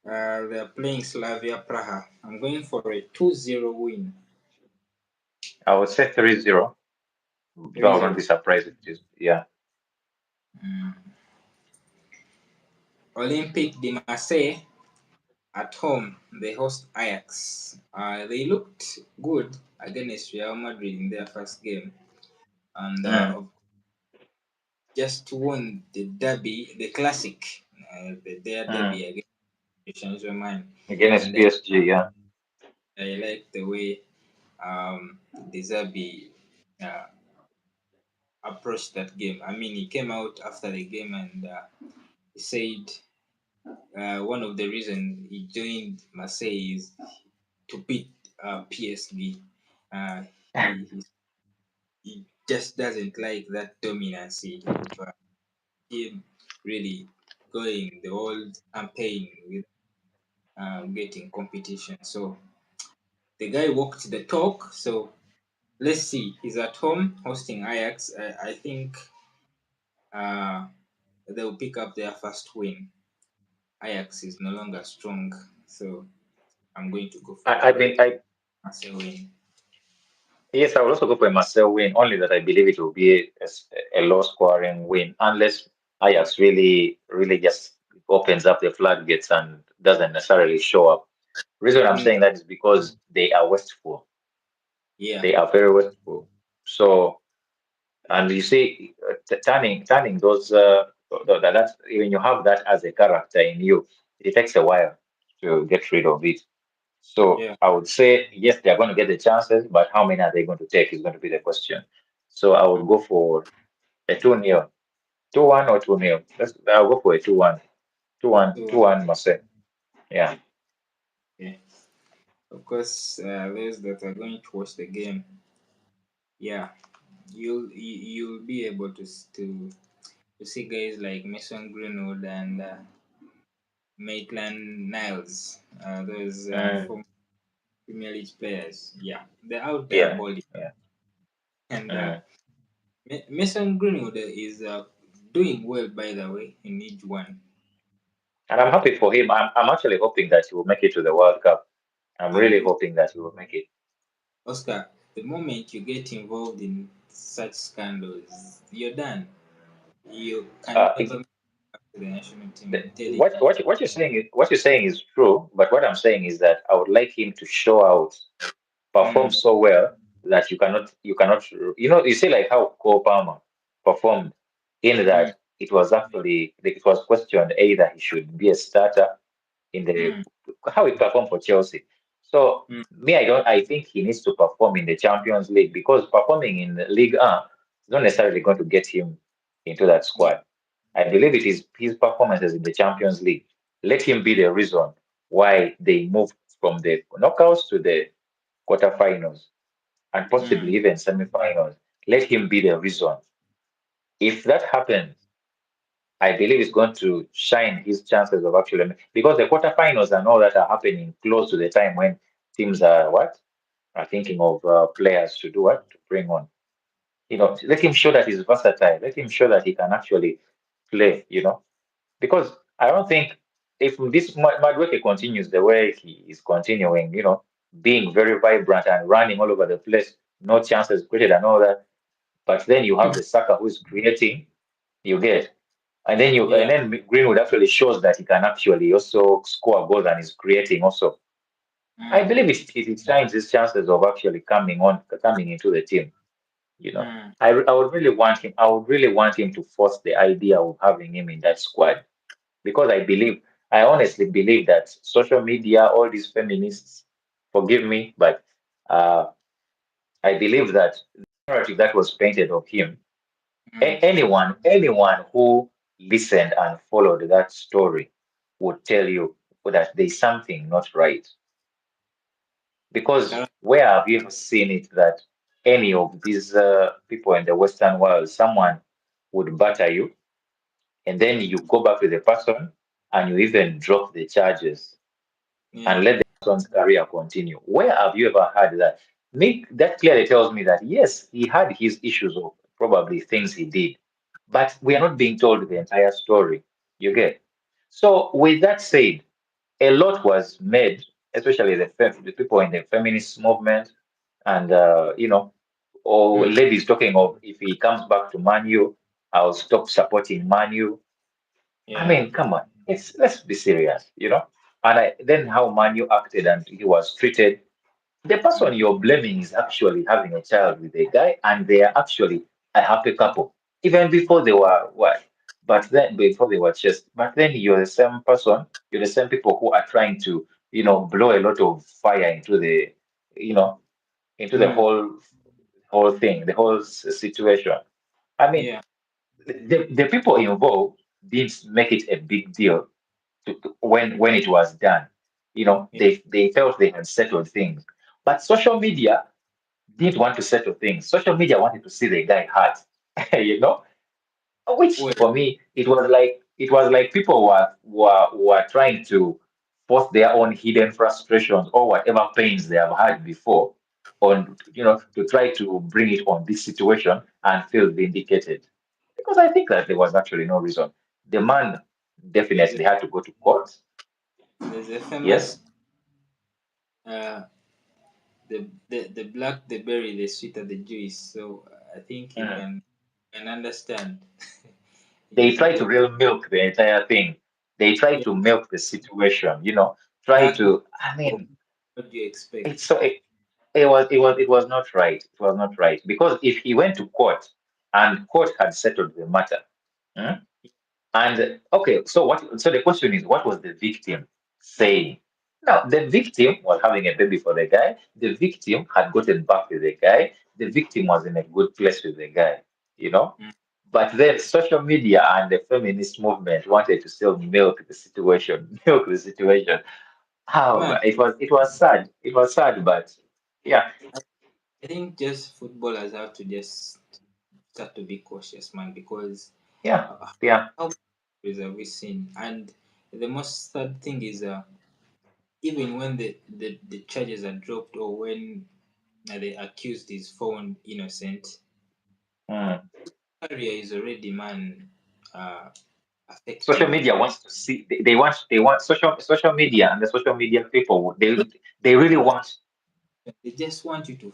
S1: They're playing Slavia Praha. I'm going for a 2-0 win.
S2: I would say 3-0. Though I wouldn't
S1: 3-0.
S2: be surprised if it is. Yeah.
S1: Mm. Olympique de Marseille at home. They host Ajax. They looked good against Real Madrid in their first game, and
S2: Mm,
S1: just won the derby, the classic, their
S2: mm.
S1: derby against Saint-Germain.
S2: Against
S1: And then
S2: PSG, yeah.
S1: I like the way De Zerbi uh, approached that game. I mean, he came out after the game and he said one of the reasons he joined Marseille is to beat PSG. Uh, he he just doesn't like that dominancy of him really going the whole campaign with getting competition. So the guy walked the talk. So let's see. He's at home hosting Ajax. I think uh, they'll pick up their first win. Ajax is no longer strong, so I'm going to go
S2: I, I
S1: for a
S2: mean, I
S1: Marseille win.
S2: yes, I will also go for a Marcel win. Only that I believe it will be a low scoring win, unless Ajax really just opens up the floodgates and doesn't necessarily show up. Reason I'm
S1: Mm,
S2: saying that is because they are wasteful.
S1: yeah,
S2: They are very wasteful. So, and you see, turning those that when you have that as a character in you, it takes a while to get rid of it. So
S1: yeah.
S2: I would say yes, they are going to get the chances, but how many are they going to take is going to be the question. So I would go for a 2-0, 2-1 or 2-0. I'll go for a 2-1, 2-1,
S1: So
S2: 2-1 Marseille. Yeah.
S1: yeah, of course, those that are going to watch the game, yeah, you'll be able to see guys like Mason Greenwood and Maitland Niles, those
S2: Mm,
S1: former Premier League players. Yeah, they're out there
S2: yeah.
S1: balling,
S2: Yeah.
S1: and
S2: Mm.
S1: Mason Greenwood is doing well, by the way, in League One.
S2: And I'm happy for him. I'm actually hoping that he will make it to the World Cup. I'm really
S1: And
S2: hoping that he will make it.
S1: Oscar, the moment you get involved in such scandals, you're done. You can
S2: Uh,
S1: never make it back to the national team. I'm telling
S2: what
S1: you.
S2: you're saying is true, but what I'm saying is that I would like him to show out, perform
S1: Mm,
S2: so well that you see like how Cole Palmer performed in
S1: mm,
S2: that it was actually like, it was questioned either he should be a starter in the
S1: mm,
S2: how he performed for Chelsea. So
S1: mm.
S2: me, I think he needs to perform in the Champions League because performing in the League A is not necessarily going to get him into that
S1: Yeah,
S2: squad. I believe it is his performances in the Champions League. Let him be the reason. why they moved from the knockouts to the quarterfinals and
S1: mm,
S2: possibly even semifinals. Let him be the reason. If that happens, I believe it's going to shine his chances of actually because the quarterfinals and all that are happening close to the time when teams are what are thinking of players to do what to bring on. Let him show that he's versatile. Let him show that he can actually play. Because I don't think if this Madueke continues the way he is continuing, being very vibrant and running all over the place, no chances created and all that. But then you have the Saka who is creating, you get, and
S1: yeah,
S2: then Greenwood actually shows that he can actually also score goals and is creating also. I
S1: mm,
S2: believe it shines his chances of actually coming into the team. You know,
S1: mm,
S2: I would really want him. I would really want him to force the idea of having him in that squad because I honestly believe that social media, all these feminists, forgive me, but uh, I believe that the narrative that was painted of him,
S1: mm.
S2: anyone who listened and followed that story would tell you that there's something not right. Because
S1: Correct.
S2: where have you ever seen it that any of these people in the Western world, someone would batter you, and then you go back to the person and you even drop the charges and
S1: Yeah,
S2: let the person's career continue. Where have you ever had that? That clearly tells me that yes, he had his issues of probably things he did, but we are
S1: mm,
S2: not being told the entire story. You get? So with that said, a lot was made, especially the people in the feminist movement, and or
S1: mm,
S2: ladies talking of if he comes back to Manu, I'll stop supporting Manu. I
S1: yeah,
S2: mean, come on, let's be serious, And then how Manu acted and he was treated. The person
S1: mm,
S2: you're blaming is actually having a child with a guy, and they are actually a happy couple, even before they were what? But then before they were just, but then you're the same person, you're the same people who are trying to, blow a lot of fire you know, into the
S1: mm,
S2: whole thing, the whole situation. I mean,
S1: yeah,
S2: the people involved didn't make it a big deal when it was done.
S1: yeah,
S2: They felt they had settled things. But social media didn't want to settle things. Social media wanted to see the guy hurt, you know, which
S1: well,
S2: for me it was like people were trying to force their own hidden frustrations or whatever pains they have had before on to try to bring it on this situation and feel vindicated. Because I think that there was actually no reason. The man
S1: there's a,
S2: definitely had to go to court.
S1: there's a famous
S2: Yes.
S1: uh, the black the berry, the sweeter the juice. So I think you
S2: Mm.
S1: can understand.
S2: They
S1: You
S2: try to
S1: get
S2: real milk the entire thing. They try
S1: yeah,
S2: to milk the situation, try
S1: black.
S2: to, I mean,
S1: What do you
S2: it's
S1: expect?
S2: so it was not right. It was not right. Because if he went to court and court had settled the matter, hmm, and okay, so the question is, what was the victim saying? Now, the victim was having a baby for the guy. The victim had gotten back with the guy. The victim was in a good place with the guy, you know?
S1: Mm.
S2: But then social media and the feminist movement wanted to still milk the situation, milk the situation. How
S1: Man,
S2: it was sad. It was sad, but yeah,
S1: I think just footballers have to just start to be cautious, man, because
S2: yeah,
S1: uh,
S2: yeah.
S1: how many injuries have we seen? And the most sad thing is, even when the charges are dropped or when the accused is found innocent,
S2: Mm.
S1: career is already, man, uh,
S2: Social
S1: affecting.
S2: media wants to see. They want social media and the social media people. They really want.
S1: They just want you to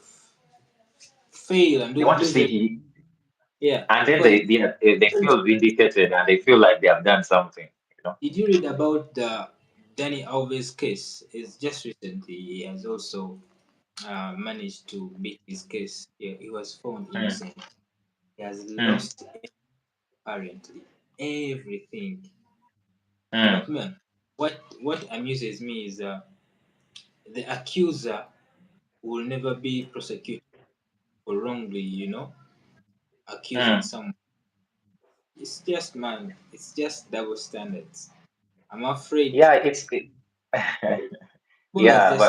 S1: fail and
S2: They
S1: don't
S2: want to
S1: lose it.
S2: see,
S1: Yeah,
S2: and then
S1: because
S2: they feel vindicated and they feel like they have done something. You know.
S1: did you read about the Danny Alves case? It's just recently he has also managed to beat his case. Yeah, he was found
S2: Mm,
S1: innocent. He has
S2: mm,
S1: lost apparently everything.
S2: mm,
S1: But man, what amuses me is the accuser will never be prosecuted for wrongly, accusing
S2: mm.
S1: someone. It's just, man, it's just double standards. I'm afraid.
S2: Yeah,
S1: Ball has
S2: Yeah,
S1: just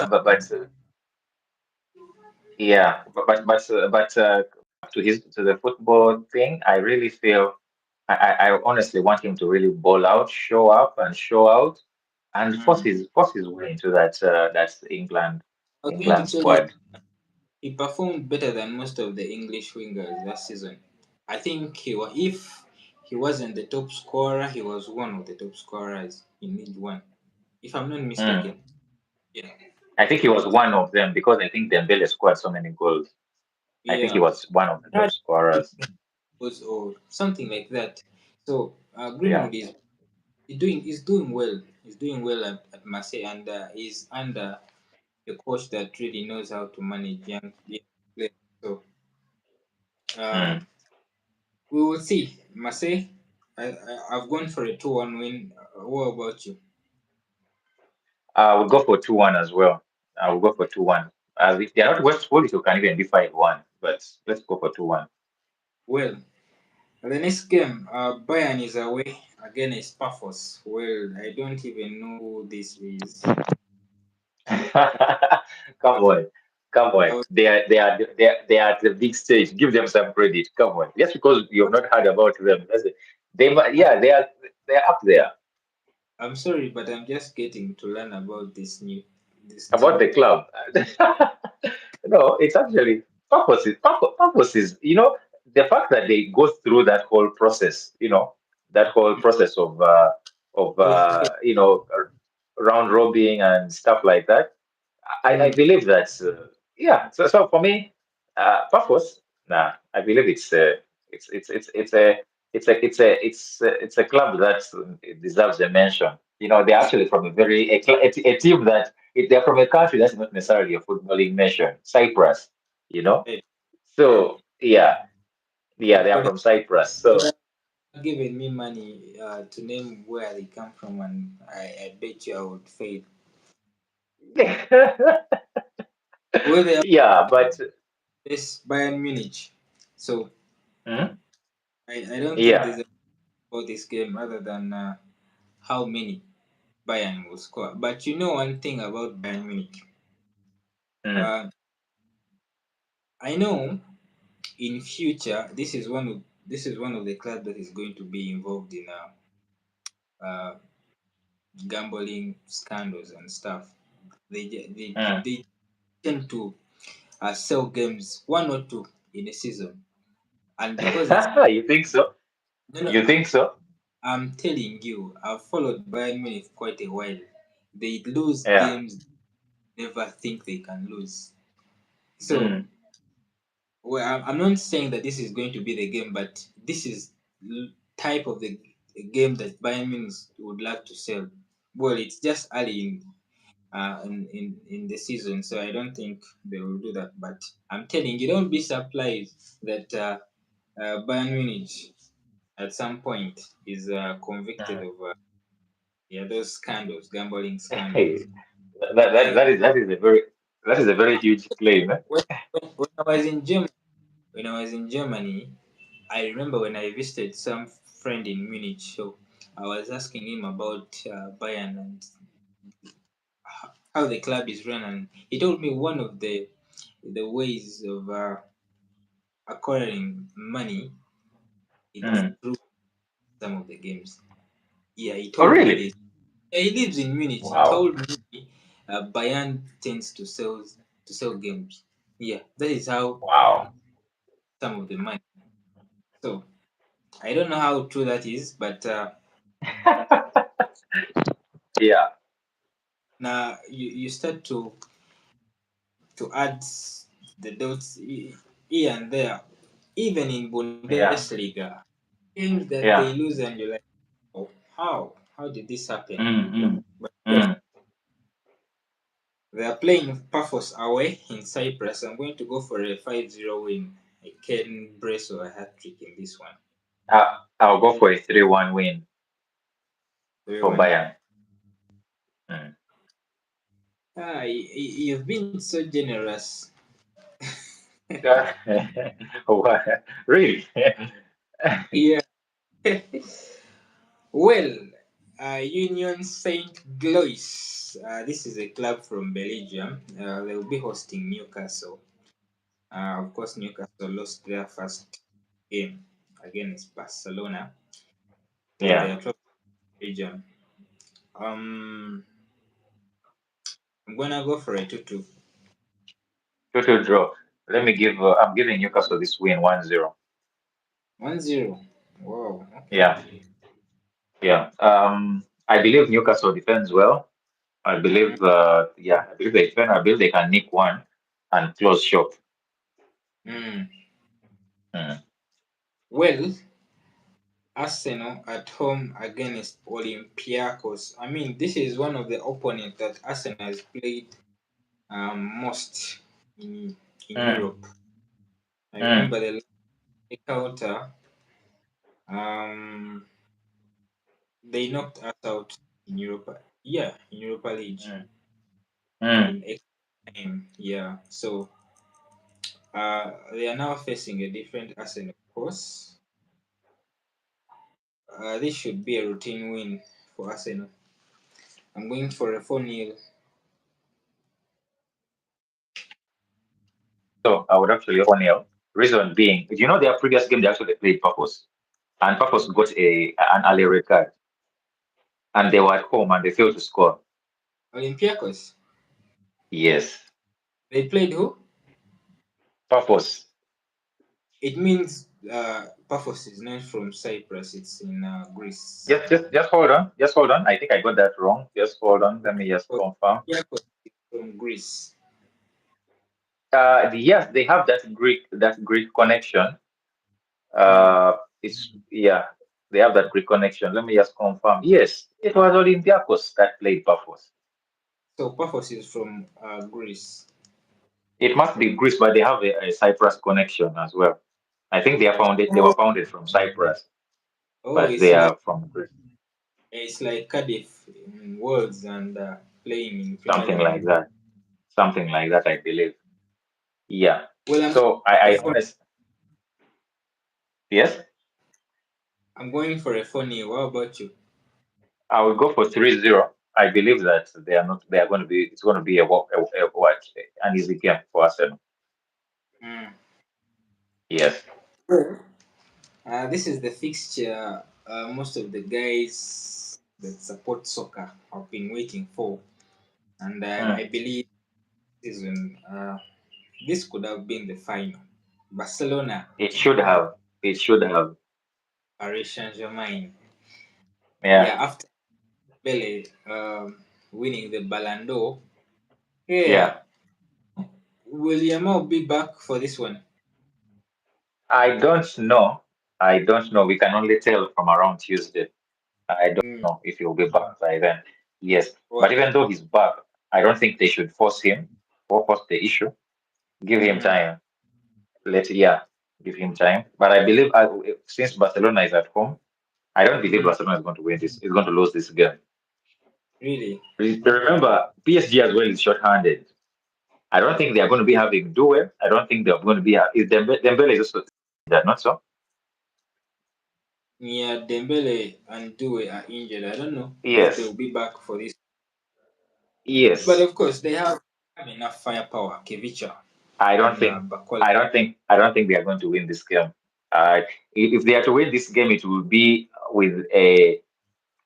S2: yeah, but back to his to the football thing, I really feel I honestly want him to really ball out, show up and show out, and
S1: mm,
S2: force his way into that
S1: I was going to
S2: England
S1: tell you
S2: squad.
S1: he performed better than most of the English wingers last season. I think if he wasn't the top scorer, he was one of the top scorers in League One, if I'm not
S2: Mm.
S1: mistaken. Yeah,
S2: I think he was one of them because I think Dembele scored so many goals. I think he
S1: yeah.
S2: was one of the
S1: He
S2: top
S1: had
S2: scorers.
S1: was or something like that. So
S2: Yeah.
S1: Greenwood is doing well. He's doing well at Marseille, and he's under a coach that really knows how to manage young players. So
S2: Mm.
S1: um, we will see. Marseille, I've gone for a 2-1 win. What about you?
S2: We'll go for 2-1 as well. We'll go for 2-1. If they're not West Polish, it can even be 5-1. But let's go for 2-1.
S1: Well, the next game, Bayern is away against Paphos. Well, I don't even know who this is.
S2: Come on. Come
S1: I
S2: on.
S1: was,
S2: They are at the big stage. Give them some credit. Come on. Just because you've not heard about them, yeah, they're up there.
S1: I'm sorry, but I'm just getting to learn about this
S2: About
S1: team.
S2: the club. No, it's actually purpose is the fact that they go through that whole process, that whole process
S1: Qualification.
S2: round robin and stuff like that. I
S1: Mm.
S2: believe that, yeah. So for me, purpose. Nah, I believe it's a it's a club that deserves a mention. They're actually from a team that they're from a country that's not necessarily a footballing nation, Cyprus. You know,
S1: Hey, hey,
S2: so yeah, yeah, they are
S1: according
S2: from Cyprus.
S1: to
S2: So
S1: that, giving me money to name where they come from, and I bet you I would fail. Well, they are
S2: yeah, but
S1: this Bayern Munich, so
S2: hmm,
S1: I don't think
S2: yeah.
S1: there's a about this game other than how many Bayern will score. But you know one thing about Bayern Munich,
S2: Hmm,
S1: uh, I know in future this is one of the clubs that is going to be involved in uh, gambling scandals and stuff.
S2: hmm.
S1: They tend to sell games one or two in a season, and because it's
S2: You think so?
S1: no, no,
S2: You think so?
S1: I'm telling you, I've followed Bayern Munich quite a while. They lose
S2: Yeah.
S1: games never think they can lose. So,
S2: Mm.
S1: well, I'm not saying that this is going to be the game, but this is type of the game that Bayern Munich would like to sell. Well, it's just early in the season, so I don't think they will do that. But I'm telling you, don't be surprised that Bayern Munich at some point is convicted
S2: Mm.
S1: of those scandals, gambling scandals.
S2: Hey, that, that
S1: I
S2: that is that is a very huge claim. Eh?
S1: when I was in Germany, I remember when I visited some friend in Munich. So I was asking him about Bayern and how the club is run, and he told me one of the ways of acquiring money is
S2: Mm.
S1: through some of the games. Yeah, he
S2: Oh,
S1: told me
S2: really?
S1: this. Yeah, he lives in Munich. He
S2: Wow.
S1: told me Bayern tends to sell games. Yeah, that is how
S2: Wow.
S1: some of the money. So I don't know how true that is, but
S2: Yeah.
S1: now you start to add the dots here and there, even in
S2: Yeah.
S1: Bundesliga, games that they
S2: Yeah.
S1: lose and you're like, oh, how did this happen?
S2: Mm, mm,
S1: But yes,
S2: mm.
S1: they are playing Paphos away in Cyprus. I'm going to go for a 5-0 win. I can brace or a hat trick in this one.
S2: I'll go for a 3-1 win for
S1: 3-1.
S2: Bayern. Mm.
S1: You've been so generous.
S2: Wow. Really?
S1: Yeah. Well, Union Saint Glois This is a club from Belgium. They will be hosting Newcastle. Of course, Newcastle lost their first game against Barcelona, so they
S2: Yeah,
S1: are traveling to Belgium. Um, I'm gonna go for a 2-2.
S2: 2-2 draw. Let me give. I'm giving Newcastle this win 1-0.
S1: 1-0. Wow. Okay.
S2: Yeah, yeah. I believe Newcastle defends well. I
S1: Mm,
S2: believe. Yeah, I believe they defend. I believe they can nick one and close shop.
S1: mm.
S2: Mm,
S1: Well, Arsenal at home against Olympiacos. I mean, this is one of the opponents that Arsenal has played most in
S2: mm,
S1: Europe. I
S2: mm,
S1: remember the last encounter. Um, they knocked us out in Europa. Yeah, in Europa League
S2: mm, mm.
S1: in extra time. Yeah, so they are now facing a different Arsenal. Of course, this should be a routine win for Arsenal. I'm going for a 4-0.
S2: So I would actually 1-0. Reason being, you know, their previous game they actually played Purpose, and Purpose got an early red card, and they were at home and they failed to score.
S1: Olympiacos.
S2: Yes,
S1: They played who?
S2: Purpose.
S1: It means Paphos is not from Cyprus. It's in Greece.
S2: Just hold on. Just hold on. I think I got that wrong. Just hold on. Let me just confirm.
S1: Olympiacos is from Greece.
S2: Yes, they have that Greek connection.
S1: Mm.
S2: It's yeah, they have that Greek connection. Let me just confirm. Yes, it was Olympiacos that played Paphos.
S1: So Paphos is from Greece.
S2: It must be Greece, but they have a Cyprus connection as well. I think they are founded. They
S1: Oh,
S2: were founded from Cyprus,
S1: oh,
S2: but they are from Greece.
S1: it's like Cardiff in Wales and playing in Premier
S2: Something
S1: League.
S2: like that. Something like that, I believe. Yeah.
S1: Well,
S2: So I honest. Yes,
S1: I'm going for a funny. What about you?
S2: I will go for 3-0. I believe that they are not. They are going to be. It's going to be a what an easy game for Arsenal.
S1: Mm.
S2: Yes.
S1: Well, this is the fixture most of the guys that support soccer have been waiting for, and
S2: Mm.
S1: I believe season this could have been the final. Barcelona,
S2: It should have. It should have.
S1: Paris Saint-Germain.
S2: Yeah.
S1: Yeah, after Bele winning the Ballon d'Or, yeah,
S2: Yeah.
S1: will Yamal be back for this one?
S2: I don't know. I don't know. We can only tell from around Tuesday. I don't
S1: Mm.
S2: know if he'll be back by then. Yes.
S1: What?
S2: But even though he's back, I don't think they should force him or force the issue. Give him
S1: Mm.
S2: time. Yeah, give him time. But I believe since Barcelona is at home, I don't believe
S1: Mm.
S2: Barcelona is going to win this. Is going to lose this game.
S1: Really?
S2: Remember, PSG as well is short-handed. I don't think they are going to be having Due. I don't think they're going to be. Is Dembele is also that not so?
S1: Yeah, Dembele and Due are injured. I don't know if they'll
S2: Yes,
S1: be back for this. But
S2: yes.
S1: of course, they have enough firepower. Kevicha
S2: I don't
S1: and
S2: think.
S1: Bakola.
S2: I don't think they are going to win this game. If they are to win this game, it will be with a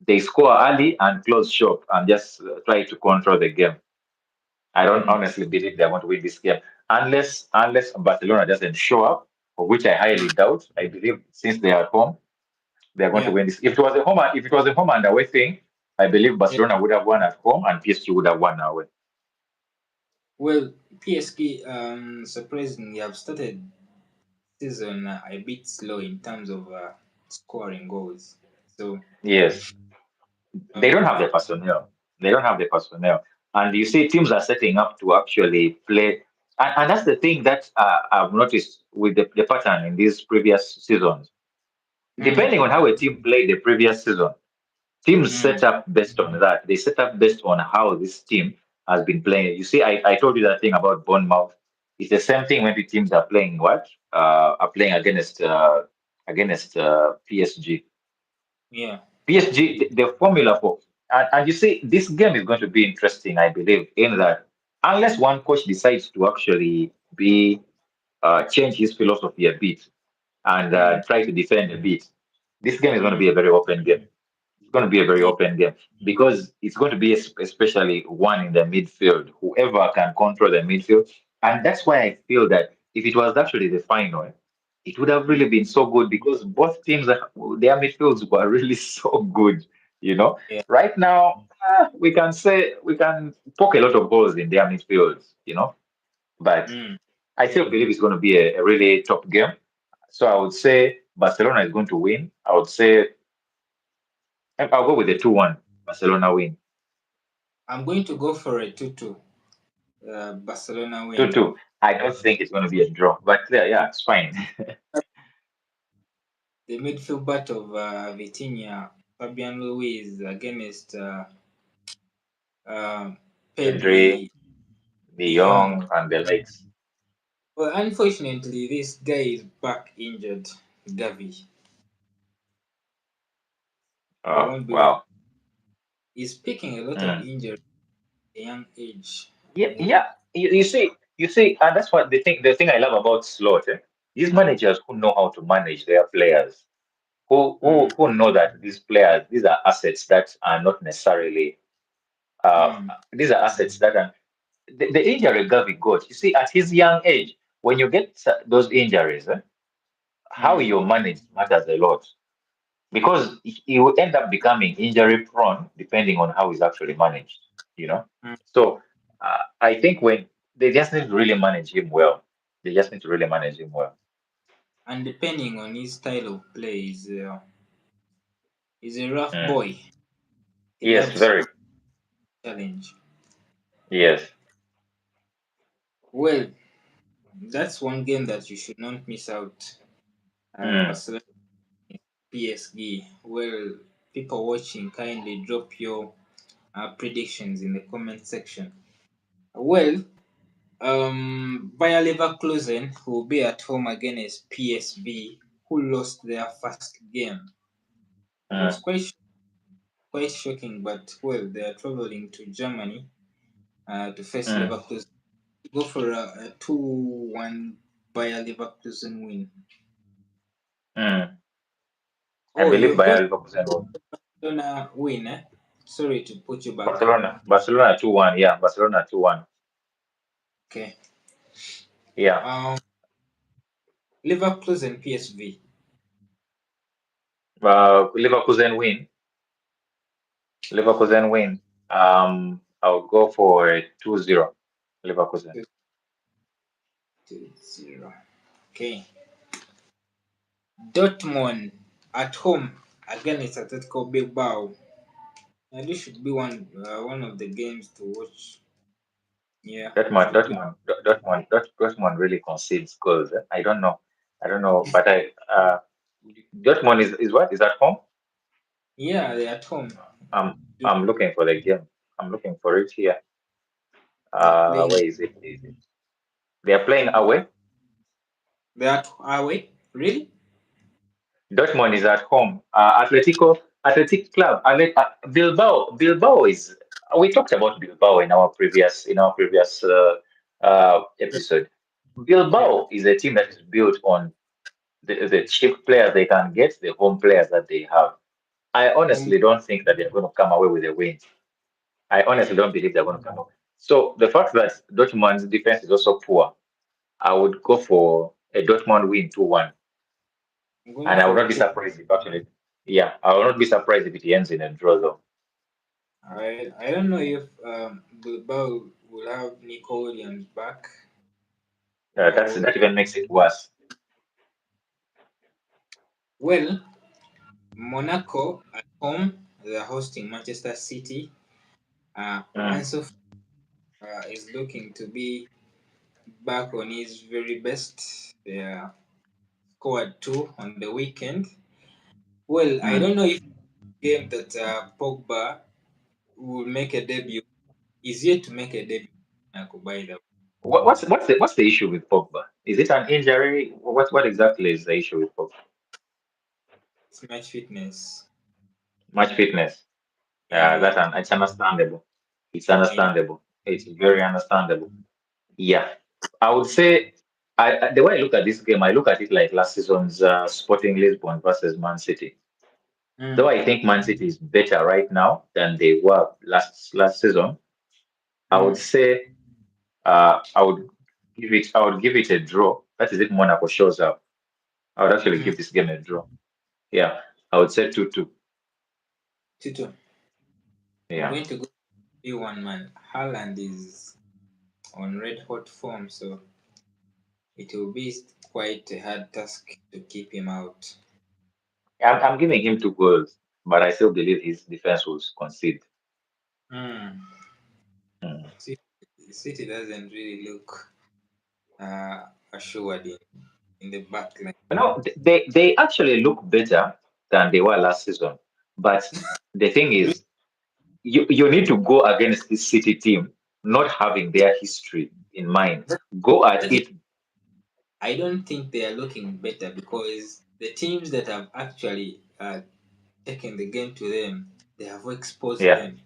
S2: they score early and close shop and just try to control the game. I don't
S1: Mm.
S2: honestly believe they're going to win this game unless Barcelona doesn't show up, for which I highly doubt. I believe since they are at home, they are going to
S1: Yeah.
S2: win this. If it was a home and away thing, I believe
S1: Yeah.
S2: Barcelona would have won at home and PSG would have won away.
S1: Well, PSG surprisingly have started season a bit slow in terms of scoring goals. So
S2: Yes, they don't have the
S1: but
S2: personnel. They don't have the personnel. And you see, teams are setting up to actually play. And that's the thing that I've noticed with the pattern in these previous seasons.
S1: mm,
S2: Depending on how a team played the previous season, teams set
S1: mm,
S2: up based on that. They set up based on how this team has been playing. You see, I told you that thing about Bournemouth. It's the same thing when the teams are playing what? Are playing against PSG.
S1: yeah.
S2: PSG, the formula for And you see, this game is going to be interesting, I believe, in that unless one coach decides to actually be change his philosophy a bit and
S1: Mm,
S2: try to defend a bit, this game is going to
S1: mm,
S2: be a very open game. It's going to be a very
S1: yeah,
S2: open game because it's going to be especially one in the midfield, whoever can control the midfield. And that's why I feel that if it was actually the final, it would have
S1: mm,
S2: really been so good because both teams, their midfields were really so good. You know,
S1: yeah,
S2: right now, we can say we can poke a lot of holes in their midfields, but
S1: mm.
S2: I still believe it's going to be a really top game. So I would say Barcelona is going to win. I would say I'll go with the 2-1 Barcelona win.
S1: I'm going to go for a 2-2 Barcelona win.
S2: 2-2. I don't think it's going to be a draw, but yeah, it's fine.
S1: The midfield battle of Vitinha, Fabian Luiz against uh,
S2: Andre,
S1: Pedri,
S2: De
S1: De Jong.
S2: Jong, and the likes.
S1: Well, unfortunately, this guy is back injured, Gavi. He
S2: Oh,
S1: won't be able.
S2: wow.
S1: He's picking a lot of
S2: Mm.
S1: injuries at a young age.
S2: Yeah,
S1: Yeah.
S2: yeah. You see, and that's what the thing I love about Slot. These managers who know how to manage their players, who
S1: Mm,
S2: who who know that these are assets that are not necessarily
S1: mm,
S2: these are assets that are the injury Gavi got. You see, at his young age, when you get those injuries, how
S1: mm,
S2: you manage matters a lot because he will end up becoming injury prone depending on how he's actually managed. You know,
S1: mm.
S2: so I think when they just need to really manage him well, they just need to really manage him well.
S1: And depending on his style of play, he's a rough
S2: Mm.
S1: boy. He
S2: Yes,
S1: loves
S2: very.
S1: challenge.
S2: Yes.
S1: Well, that's one game that you should not miss out.
S2: Mm.
S1: Barcelona PSG. Well, people watching, kindly drop your predictions in the comment section. Well, Bayer Leverkusen will be at home against PSV, who lost their first game. It was
S2: Mm.
S1: quite shocking, but well, they are traveling to Germany to face
S2: Mm.
S1: Leverkusen. Go for a 2-1 Bayer Leverkusen win.
S2: Mm. I
S1: Oh,
S2: believe
S1: you've got
S2: Bayer Leverkusen will.
S1: Barcelona win, eh? Sorry to put you back.
S2: Barcelona 2-1. Yeah, Barcelona 2-1.
S1: Okay.
S2: Yeah.
S1: Um, Leverkusen PSV.
S2: Leverkusen win. Leverkusen win. I'll go for 2-0. Leverkusen.
S1: 2-0. Okay. Dortmund at home against Atletico Bilbao. And this should be one of the games to watch. Yeah, it
S2: Dortmund,
S1: should be.
S2: Dortmund, Dortmund, Dortmund really concedes goals. I don't know, but Dortmund is what is at home.
S1: Yeah, they're at home.
S2: I'm looking for the game. I'm looking for it here.
S1: They're playing.
S2: Where is it? Is it? They are playing away.
S1: They're at away. Really?
S2: Dortmund is at home. Athletic Club. Bilbao is. We talked about Bilbao in our previous episode.
S1: Yeah.
S2: Bilbao is a team that is built on the cheap players they can get, the home players that they have. I
S1: Um,
S2: honestly don't think that they're going to come away with a win. I honestly
S1: mm,
S2: don't believe they're going to come away. So the fact that Dortmund's defense is also poor, I would go for a Dortmund win 2-1.
S1: I'm going
S2: And I will
S1: for
S2: not be
S1: two.
S2: surprised if actually, yeah, I will not be surprised if it ends in a draw though.
S1: I don't know if Bilbao will have Nico Williams back. Uh,
S2: That even makes it worse.
S1: well, Monaco at home. They're hosting Manchester City.
S2: Mm,
S1: Ansu is looking to be back on his very best. They scored two on the weekend. Well, I
S2: mm.
S1: don't know if game that Pogba will make a debut. Is yet to make a debut. Monaco, by the way.
S2: What's the issue with Pogba? Is it an injury? What exactly is the issue with Pogba?
S1: It's match fitness.
S2: Match fitness.
S1: Yeah, yeah.
S2: It's understandable. It's
S1: I know.
S2: understandable. It's very understandable. Yeah, I would say the way I look at this game, I look at it like last season's Sporting Lisbon versus Man City. Though
S1: Mm,
S2: I think Man City is better right now than they were last season, I would
S1: mm,
S2: say I would give it a draw. That is if Monaco shows up. I would actually
S1: mm.
S2: give this game a draw. Yeah, I would say 2-2.
S1: Tito, I'm
S2: Yeah.
S1: going to go 3-1, man. Haaland is on red hot form, so it will be quite a hard task to keep him out.
S2: I'm giving him 2 goals, but I still believe his defense will concede.
S1: Mm.
S2: Mm.
S1: City doesn't really look assured in the back line.
S2: No, they actually look better than they were last season. But the thing
S1: Really?
S2: is, you need to go against this City team, not having their history in mind.
S1: That,
S2: Go at
S1: that is,
S2: it.
S1: I don't think they are looking better because the teams that have actually taken the game to them, they have exposed
S2: Yeah.
S1: them.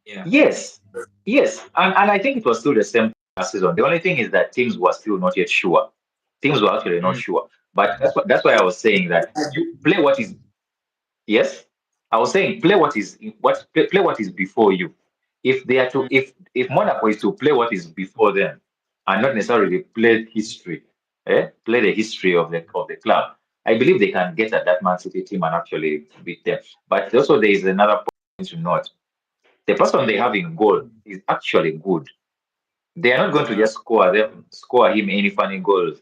S1: Yeah.
S2: Yes. Yes. And I think it was still the same last season. The only thing is that teams were still not yet sure. Teams were actually not
S1: Mm.
S2: sure. But that's why I
S1: Yeah.
S2: was saying that you play what is. Yes, I was saying play what is before you. If they are to
S1: Mm,
S2: if Monaco is to play what is before them and not necessarily play history, play the history of the club, I believe they can get at that Man City team and actually beat them. But also there is another point to note. The person they
S1: mm.
S2: have in goal is actually good. They are not going to
S1: Uh,
S2: just score him any funny goals.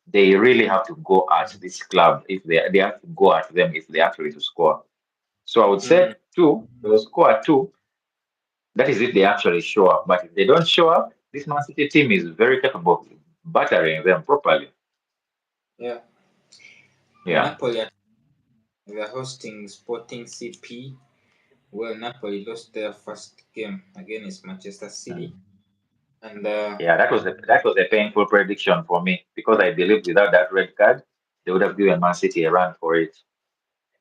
S2: They really have to go at this club if they have to go at them if they actually to score. So I would say
S1: mm,
S2: two, they will score two. That is if they actually show up. But if they don't show up, this Man City team is very capable of battering them properly.
S1: yeah.
S2: Yeah.
S1: Napoli are hosting Sporting CP. Well, Napoli lost their first game against Manchester City,
S2: Mm.
S1: and
S2: Yeah, that was a painful prediction for me because I believe without that red card, they would have given Man City a run for it.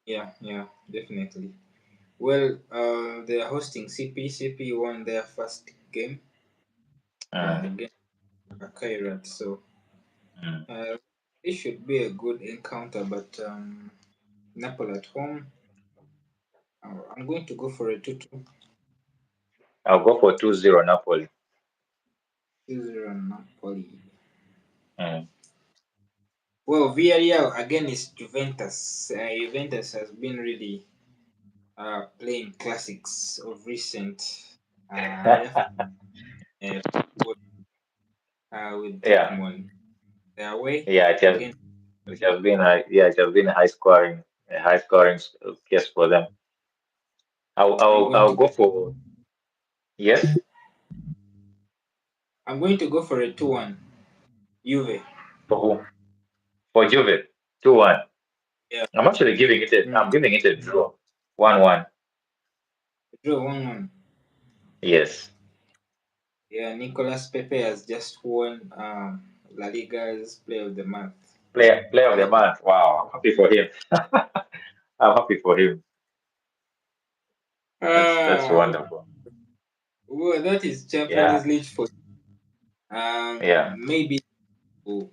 S1: yeah, yeah, definitely. Well, they are hosting CP. CP won their first game
S2: Mm,
S1: against Kairat, so
S2: mm.
S1: uh, it should be a good encounter. But Napoli at home, I'm going to go for a 2-2.
S2: I'll go for 2-0 Napoli.
S1: 2-0 Napoli.
S2: Mm.
S1: Well, Villarreal against Juventus. Juventus has been really playing classics of recent. They have with
S2: Yeah,
S1: Dortmund. They're away
S2: yeah,
S1: against.
S2: it has been a high scoring case for them.
S1: I'm going
S2: I'll
S1: to
S2: go
S1: go.
S2: for yes
S1: I'm going to go for a 2-1. Juve.
S2: for who? For Juve, 2-1.
S1: Yeah.
S2: I'm
S1: Mm.
S2: giving it a draw. 1-1.
S1: Draw 1-1.
S2: Yes.
S1: Yeah. Nicolas Pepe has just won La Liga's Player of the Month.
S2: Player of the
S1: That,
S2: month. Wow, I'm happy for him. I'm happy for him. That's
S1: ah,
S2: wonderful.
S1: well, that is
S2: Yeah,
S1: Champions League for
S2: yeah.
S1: maybe to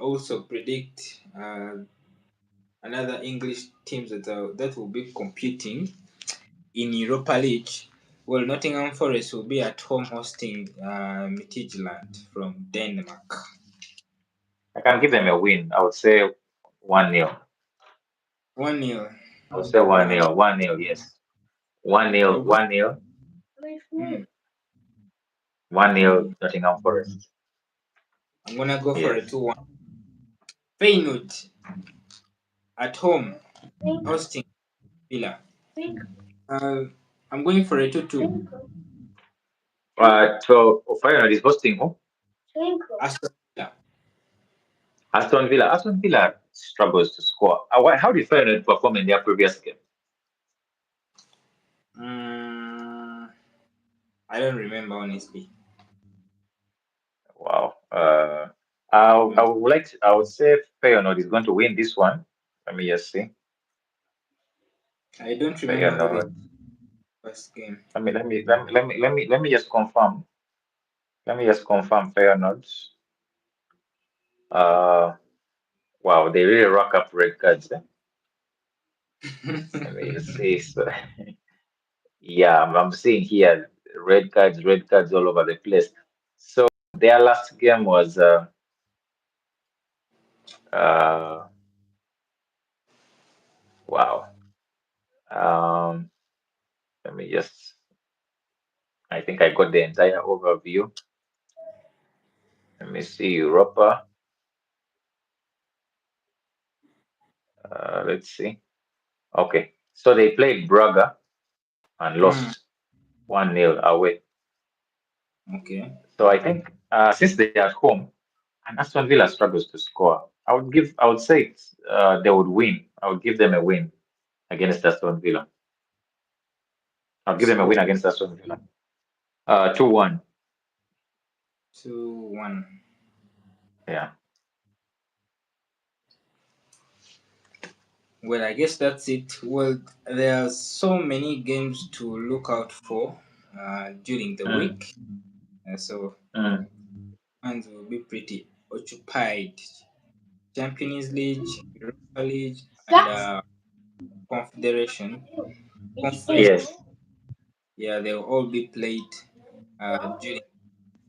S1: also predict another English teams that will be competing in Europa League. Well, Nottingham Forest will be at home hosting Midtjylland from Denmark.
S2: I can give them a win. I would say 1-0.
S1: 1-0.
S2: I would say one
S1: Uh,
S2: nil 1-0, yes. 1-0,
S1: I'll go.
S2: 1-0,
S1: Hmm,
S2: 1-0 Nottingham Forest.
S1: I'm gonna go for a
S2: Yes.
S1: 2-1. Feyenoord at home hosting Villa. Uh, I'm going for a 2-2.
S2: So Feyenoord is hosting who?
S1: Aston Villa.
S2: Aston Villa. Aston Villa struggles to score. How did Feyenoord perform in their previous game?
S1: Mm, I don't remember honestly.
S2: Wow.
S1: Remember.
S2: I would say Feyenoord is going to win this one. Let me just see.
S1: I don't remember who they.
S2: Feyenoord.
S1: First game.
S2: Let me just confirm. Let me just confirm fair notes. Uh, wow, they really rack up red cards. Let me just see. So, yeah, I'm seeing here red cards all over the place. So their last game was uh wow. Um, let me just. I think I got the entire overview. Let me see Europa. Let's see. Okay, so they played Braga and
S1: Mm,
S2: lost 1-0 away.
S1: okay.
S2: So I think since they're at home and Aston Villa struggles to score, I would say they would win. I would give them a win against Aston Villa. I'll give them a
S1: So
S2: win against Aston Villa. 2-1.
S1: 2-1.
S2: Yeah.
S1: Well, I guess that's it. Well, there are so many games to look out for during the
S2: Mm,
S1: week, so
S2: mm.
S1: fans will be pretty occupied. Champions League, Europa League, and Confederation Conference.
S2: Yes.
S1: Yeah, they'll all be played during.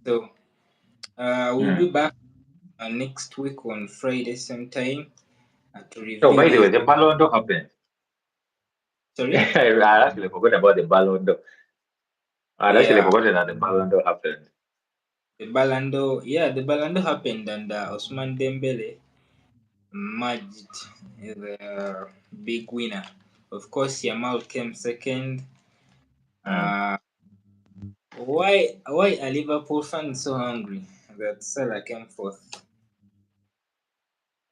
S1: So we'll be
S2: Mm.
S1: back next week on Friday same time to
S2: Oh,
S1: review
S2: by the
S1: these.
S2: way, the Ballon d'Or happened.
S1: Sorry.
S2: I actually forgot about the Ballon d'Or. I'd actually
S1: Yeah,
S2: forgotten that the Ballon d'Or happened.
S1: the Balando. Yeah, the Balando happened, and Osman Dembele emerged the big winner. Of course, Yamal came second.
S2: Mm.
S1: Uh, why are Liverpool fans so hungry that Salah came fourth?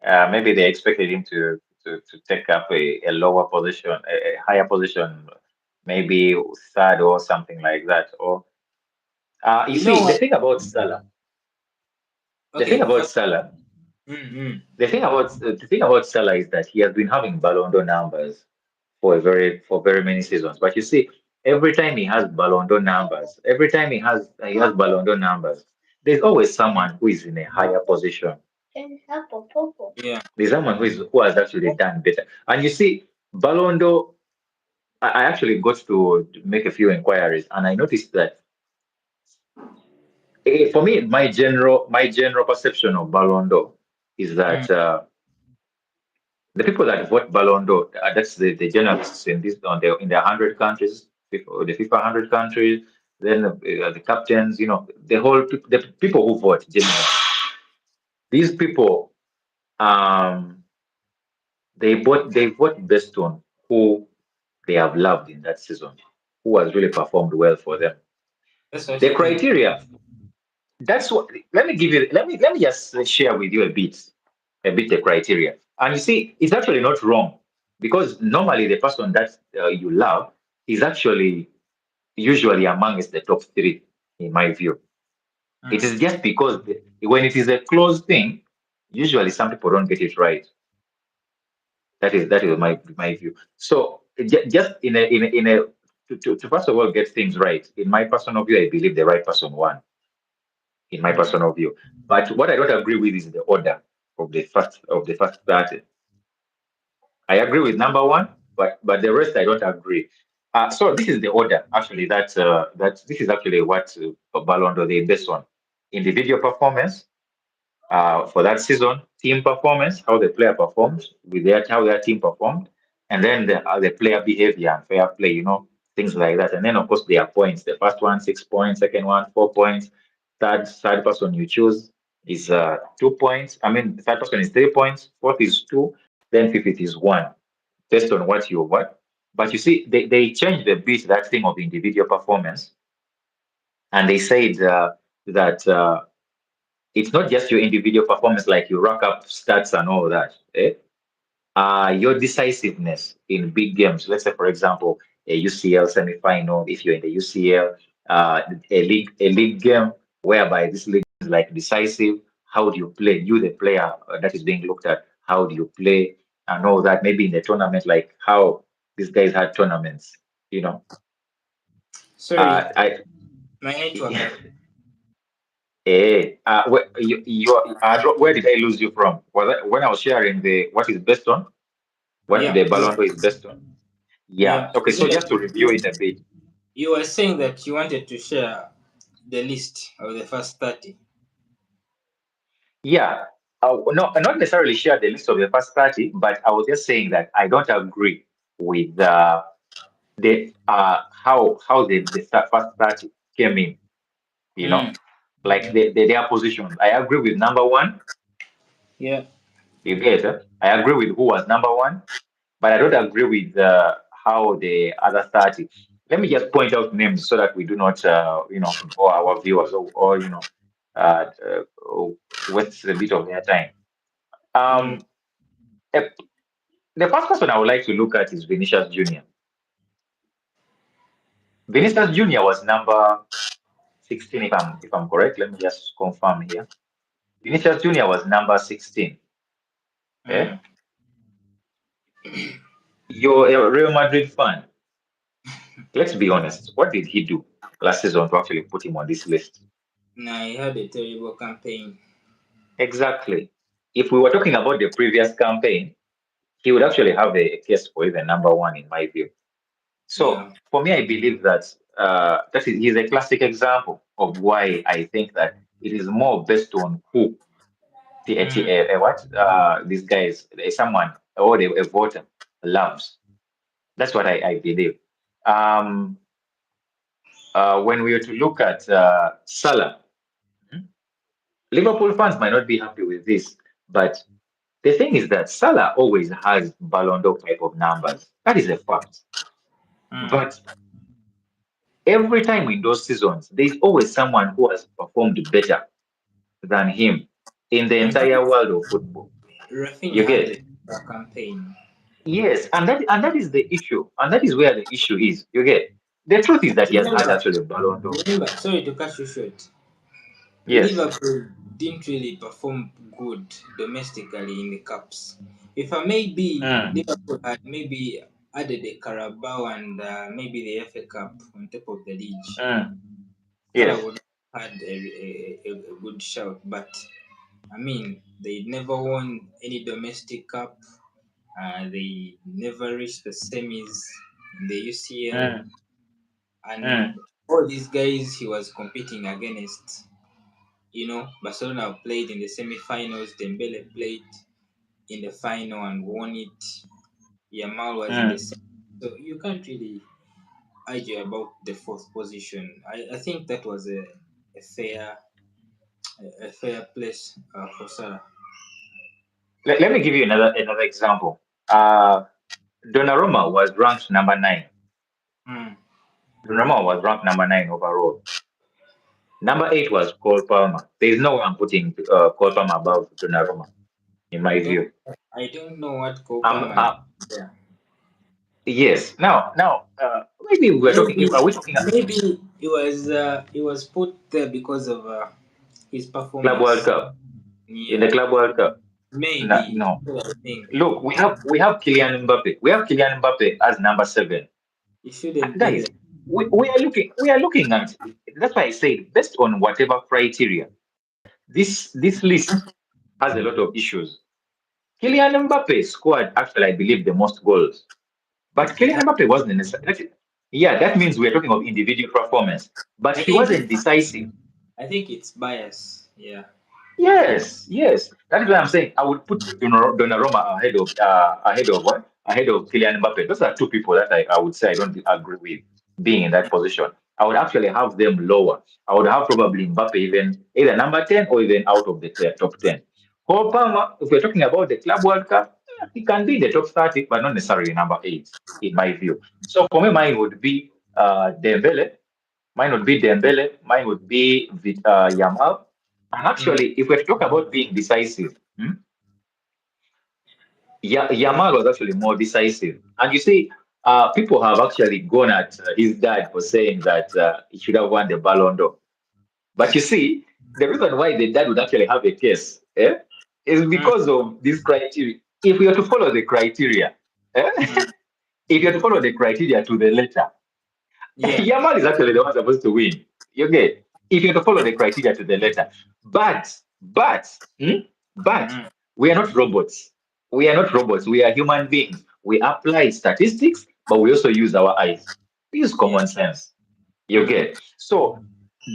S2: Maybe they expected him to take up a lower position, a higher position, maybe third or something like that. Or you
S1: You know
S2: see,
S1: what?
S2: the thing
S1: Okay.
S2: about Salah,
S1: Mm-hmm.
S2: the thing about Salah is that he has been having Ballon d'Or numbers for very many seasons. But you see, every time he has Ballon d'Or numbers, every time he has Ballon d'Or numbers, there's always someone who is in a higher position.
S1: Yeah.
S2: There's someone who has actually done better. And you see, Ballon d'Or, I actually got to make a few inquiries, and I noticed that for me, my general perception of Ballon d'Or is
S1: Mm.
S2: that the people that vote Ballon d'Or, that's the journalists in this in the 100 countries, the FIFA 100 countries, then the captains, the people who vote generally. These people, um, they vote based on who they have loved in that season, who has really performed well for them.
S1: That's what
S2: The
S1: you think.
S2: criteria, that's what. Let me just share with you a bit the criteria. And you see, it's actually not wrong because normally the person that you love is actually usually amongst the top three, in my view. It
S1: Mm.
S2: is just because when it is a close thing, usually some people don't get it right. That is my view. So just to first of all get things right, in my personal view, I believe the right person won. In my
S1: Mm.
S2: personal view, but what I don't agree with is the order of the first 30. I agree with number one, but the rest I don't agree. So this is the order actually that this is actually what Ballon d'Or they based on individual performance for that season, team performance, how the player performed with their how their team performed, and then the player behavior and fair play, things like that. And then of course their points. The first one 6 points, second one 4 points, third person you choose is 2 points. I mean, the third person is 3 points, fourth is two, then fifth is one, based on what you what. But you see, they changed a bit that thing of individual performance, and they said that. It's not just your individual performance, like you rack up stats and all that. Your decisiveness in big games. Let's say, for example, a UCL semi-final. If you're in the UCL, a league game whereby this league is like decisive. How do you play? You, the player that is being looked at. How do you play and all that? Maybe in the tournament, like how these guys had tournaments. You know.
S1: Sorry,
S2: I
S1: my network.
S2: where did I lose you from? Was that when I was sharing the what is based on, what
S1: Yeah,
S2: the Ballon d'Or is based on? Yeah.
S1: yeah.
S2: Okay. So just to review it a bit.
S1: You were saying that you wanted to share the list of the first 30.
S2: Yeah. No, not necessarily share the list of the first 30, but I was just saying that I don't agree with the how the first 30 came in, you know,
S1: Mm,
S2: like their positions. I agree with number one.
S1: yeah.
S2: You get it? I agree with who was number one, but I don't agree with how the other 30. Let me just point out names so that we do not, bore our viewers or waste a bit of their time.
S1: Mm,
S2: Um, eh, the first person I would like to look at is Vinicius Junior. Vinicius Junior was number 16, if I'm correct. Let me just confirm here. Vinicius Junior was number 16.
S1: mm.
S2: Eh? You're a Real Madrid fan. Let's be honest. What did he do last season to actually put him on this list?
S1: Nah, he had a terrible campaign.
S2: Exactly. If we were talking about the previous campaign, he would actually have a case for even number one in my view. So
S1: Yeah.
S2: for me, I believe that he's a classic example of why I think that it is more based on who
S1: Mm,
S2: what this guy is someone or a voter loves. That's what I believe. Um, when we were to look at Salah, hmm, Liverpool fans might not be happy with this, but the thing is that Salah always has Ballon d'Or type of numbers. That is a fact.
S1: mm.
S2: But every time in those seasons, there's always someone who has performed better than him in the
S1: And
S2: entire world of football. You
S1: Rafinha had
S2: get?
S1: a campaign.
S2: Yes, and that is the issue, and that is where the issue is. You get? The truth is that he has had
S1: Remember,
S2: actually a Ballon d'Or.
S1: sorry to cut you short.
S2: Yes.
S1: Liverpool didn't really perform good domestically in the cups. If I maybe
S2: Mm,
S1: Liverpool had maybe added the Carabao and maybe the FA Cup on top of the league,
S2: mm,
S1: Salah
S2: yes.
S1: would have had a good shout. But I mean, they never won any domestic cup. They never reached the semis in the UCL,
S2: Mm,
S1: and
S2: mm,
S1: all these guys he was competing against. Barcelona played in the semi-finals. Dembele played in the final and won it. Yamal was in the
S2: mm.
S1: semi. So you can't really argue about the fourth position. I think that was a fair a fair place for Salah.
S2: Let me give you another example. Donnarumma was ranked number nine.
S1: Mm.
S2: Donnarumma was ranked number nine overall. Number eight was Cole Palmer. There is no one putting Cole Palmer above Donnarumma, in my
S1: Don't
S2: view.
S1: I don't know what
S2: Um,
S1: Copa
S2: uh, yes. Now, maybe we're talking.
S1: maybe
S2: Are we talking
S1: maybe it was put there because of his
S2: Club World
S1: performance.
S2: Cup? In the
S1: Yeah,
S2: Club World Cup? No,
S1: maybe
S2: no.
S1: I think
S2: Look, we have Kylian Mbappe. We have Kylian Mbappe as number seven.
S1: he shouldn't be
S2: Guys,
S1: there.
S2: we are looking at. That's why I said based on whatever criteria, this list has a lot of issues. Kylian Mbappe scored actually, I believe, the most goals. But
S1: He
S2: Kylian
S1: had,
S2: Mbappe wasn't necessarily. Yeah, that means we're talking of individual performance. But
S1: I
S2: he
S1: think
S2: wasn't decisive.
S1: I think it's bias. Yeah.
S2: Yes, yes. That is why I'm saying I would put Donnarumma ahead of what? Ahead of Kylian Mbappe. Those are two people that I would say I don't agree with being in that position. I would actually have them lower. I would have probably Mbappe even either number 10 or even out of the top 10. Cole Palmer, if we're talking about the Club World Cup, he can be in the top 30, but not necessarily number 8, in my view. So for me, mine would be Dembele. Mine would be Dembele. Mine would be Yamal. And
S1: Mm,
S2: actually, if we're to talk about being decisive, Yamal was actually more decisive. And you see, people have actually gone at his dad for saying that he should have won the Ballon d'Or. But you see, the reason why the dad would actually have a case is
S1: mm,
S2: because of this criteria. If we are to follow the criteria, eh,
S1: mm.
S2: if you are to follow the criteria to the letter,
S1: Yeah.
S2: Yamal is actually the one supposed to win. You get if you have to follow the criteria to the letter. But but hmm, but
S1: Mm.
S2: we are not robots. We are not robots. We are human beings. We apply statistics, but we also use our eyes. We use
S1: Yeah.
S2: common sense. You
S1: Mm.
S2: get so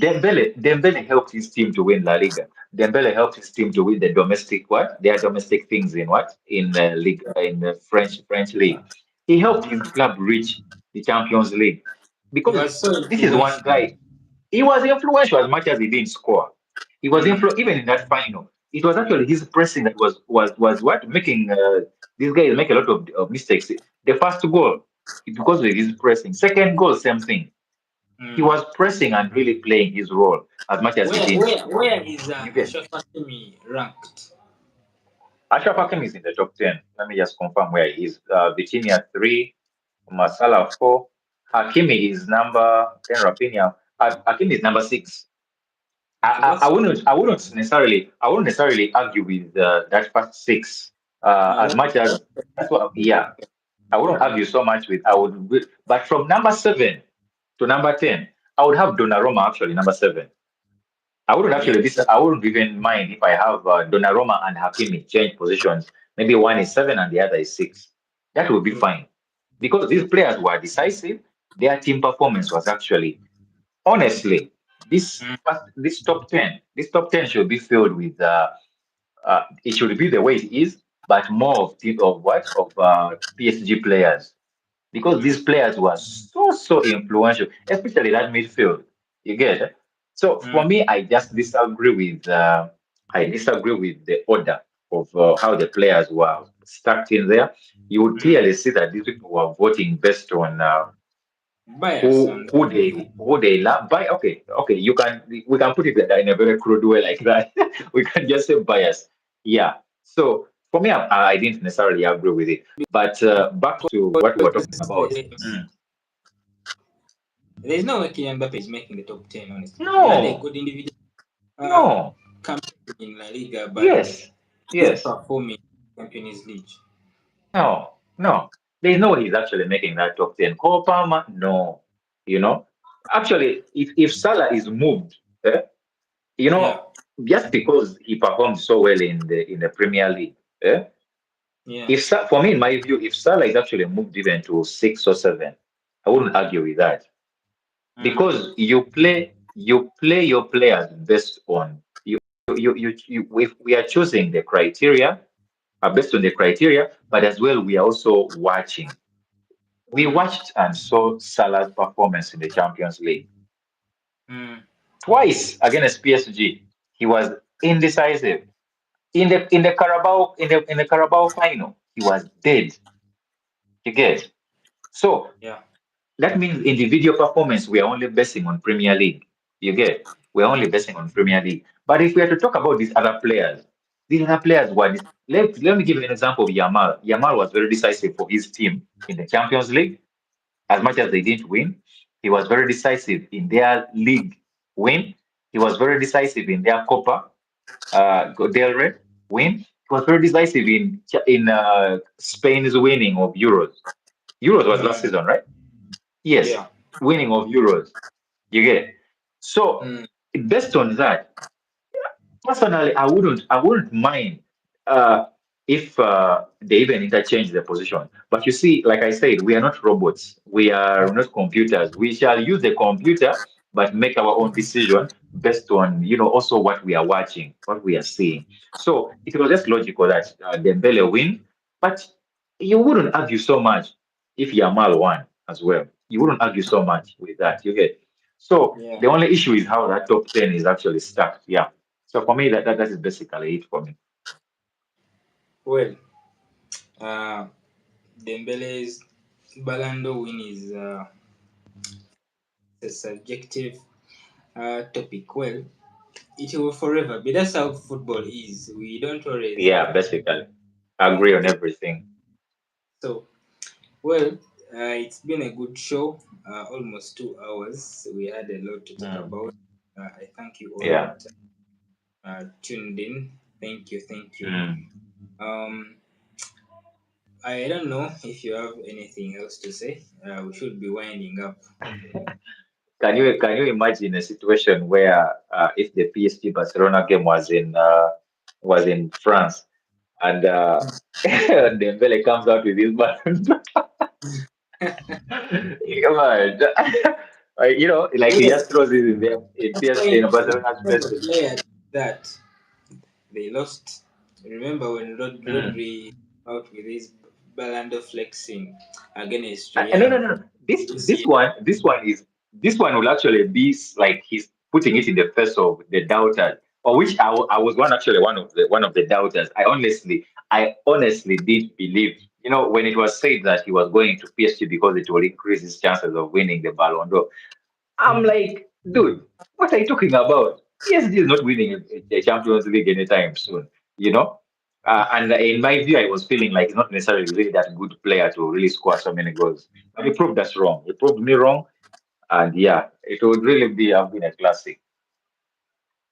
S2: Dembele helped his team to win La Liga. Dembele helped his team to win the domestic what? Their domestic things in what? In league in the French league. He helped his club reach the Champions League
S1: He
S2: because
S1: was so
S2: this is one
S1: influential.
S2: guy. He was influential as much as he didn't score. He was
S1: Mm.
S2: even in that final. It was actually his pressing that was what making these guys make a lot of mistakes. The first goal because of his pressing. Second goal, same thing. He
S1: Mm.
S2: was pressing and really playing his role as much as he
S1: Where
S2: didn't
S1: where
S2: score.
S1: where is
S2: You get
S1: Ashraf Hakimi ranked?
S2: Ashraf Hakimi is in the top 10. Let me just confirm where he is. Vitinha 3, Masala 4. Hakimi is number 10, Rafinha. Hakimi is number 6.
S1: Okay, that's
S2: I wouldn't necessarily argue with that first 6 as
S1: that's
S2: much as that's what, yeah, I wouldn't argue so much with, but from number 7 to number 10, I would have Donnarumma actually, number 7.
S1: yeah.
S2: I wouldn't even mind if I have Donnarumma and Hakimi change positions. Maybe one is 7 and the other is 6. That would be
S1: Mm.
S2: fine because these players were decisive. Their team performance was actually, honestly,
S1: Mm.
S2: this top 10 should be filled with, it should be the way it is, but more of what? Of PSG players because these players were so influential, especially that midfield. You get it? So for
S1: Mm.
S2: me, I disagree with the order of how the players were stacked in there. You would
S1: Mm.
S2: clearly see that these people were voting based on
S1: Bias on
S2: who they love. By okay, we can put it in a very crude way like that. We can just say bias. Yeah. So for me, I didn't necessarily agree with it. But back to what we were talking about. Mm.
S1: there's no way Kylian Mbappe is making the top 10, honestly. He had a
S2: No,
S1: good individual uh,
S2: no,
S1: campaign in La Liga, but
S2: yes,
S1: he's
S2: yes,
S1: performing in Champions League.
S2: no. There's no way he's actually making that top 10. Cole Palmer, no. You know, actually, if Salah is moved, you
S1: Yeah,
S2: know, just because he performed so well in the Premier League,
S1: yeah.
S2: if for me, in my view, if Salah is actually moved even to 6 or 7, I wouldn't argue with that
S1: Mm.
S2: because you play your players based on if we are choosing the criteria based on the criteria, but as well we are also watching. We
S1: Mm.
S2: watched and saw Salah's performance in the Champions League
S1: Mm.
S2: twice against PSG. He was indecisive in the Carabao final. He was dead. You get so
S1: Yeah.
S2: that means individual performance we are only basing on Premier League. You get we're only basing on Premier League. But if we are to talk about these other players were let me give you an example of Yamal. Yamal was very decisive for his team in the Champions League. As much as they didn't win, he was very decisive in their league win. He was very decisive in their Copa del Rey win. He was very decisive in Spain's winning of Euros. Euros was last
S1: Mm.
S2: season, right? Yes,
S1: Yeah.
S2: winning of Euros. You get it? So
S1: Mm.
S2: based on that, personally, I wouldn't mind uh, if they even interchange the position. But you see, like I said, we are not robots. We are not computers. We shall use the computer, but make our own decision based on also what we are watching, what we are seeing. So it was just logical that Dembele win, but you wouldn't argue so much if Yamal won as well. You wouldn't argue so much with that. You get. So
S1: Yeah.
S2: the only issue is how that top 10 is actually stacked. Yeah. So for me, that is basically it for me.
S1: Well, uh, Dembele's Ballon d'Or win is a subjective topic. Well, it will forever be. That's how football is. We don't always
S2: Yeah, basically. I agree on
S1: get
S2: everything.
S1: so well. It's been a good show. Almost 2 hours. We had a lot to talk
S2: Mm.
S1: about. I thank you all
S2: Yeah.
S1: that tuned in. Thank you. Thank you.
S2: Mm.
S1: Um, I don't know if you have anything else to say. We should be winding up.
S2: Can you imagine a situation where if the PSG Barcelona game was in France and Dembele comes out with his button? Come on. Like he
S1: Well,
S2: just throws it in there in PS
S1: funny
S2: in
S1: enough,
S2: Barcelona's
S1: one of the
S2: dressing.
S1: players that they lost. Remember when
S2: Mm.
S1: Rodri out with his Balando flexing against
S2: No, no,
S1: Real
S2: no, no. This
S1: this
S2: this
S1: year?
S2: one this one is this one will actually be like he's putting it in the face of the doubters, or which I was one of the doubters. I honestly did believe. When it was said that he was going to PSG because it will increase his chances of winning the Ballon d'Or. I'm
S1: Mm.
S2: like, dude, what are you talking about? PSG is not winning a Champions League anytime soon, you know? And in my view, I was feeling like he's not necessarily really that good player to really score so many goals. But he proved us wrong. He proved me wrong. And yeah, it would really have been a classic.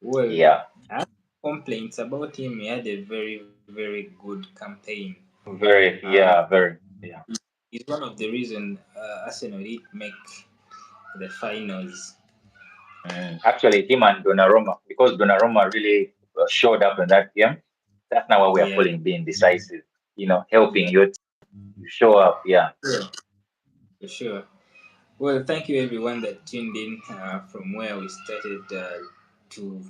S1: Well,
S2: Yeah,
S1: I have complaints about him. He had a very, very good campaign.
S2: very,
S1: Uh,
S2: yeah, very, yeah.
S1: he's one of the reason Arsenal did make the finals.
S2: Actually, him and Donnarumma, because Donnarumma really showed up in that game, that's now what we are
S1: Yeah,
S2: calling being decisive, helping you to show up. Yeah.
S1: sure, for sure. Well, thank you everyone that tuned in from where we started to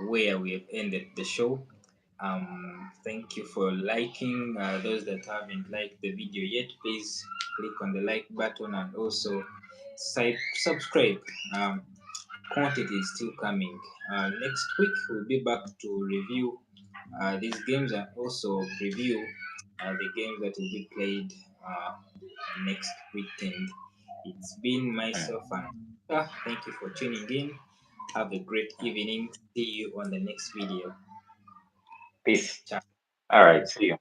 S1: where we have ended the show. Thank you for liking. Those that haven't liked the video yet, please click on the like button and also subscribe. Quantity is still coming. Next week, we'll be back to review these games and also preview the games that will be played next weekend. It's been myself and thank you for tuning in. Have a great evening. See you on the next video.
S2: Peace.
S1: Ciao.
S2: All right. See you.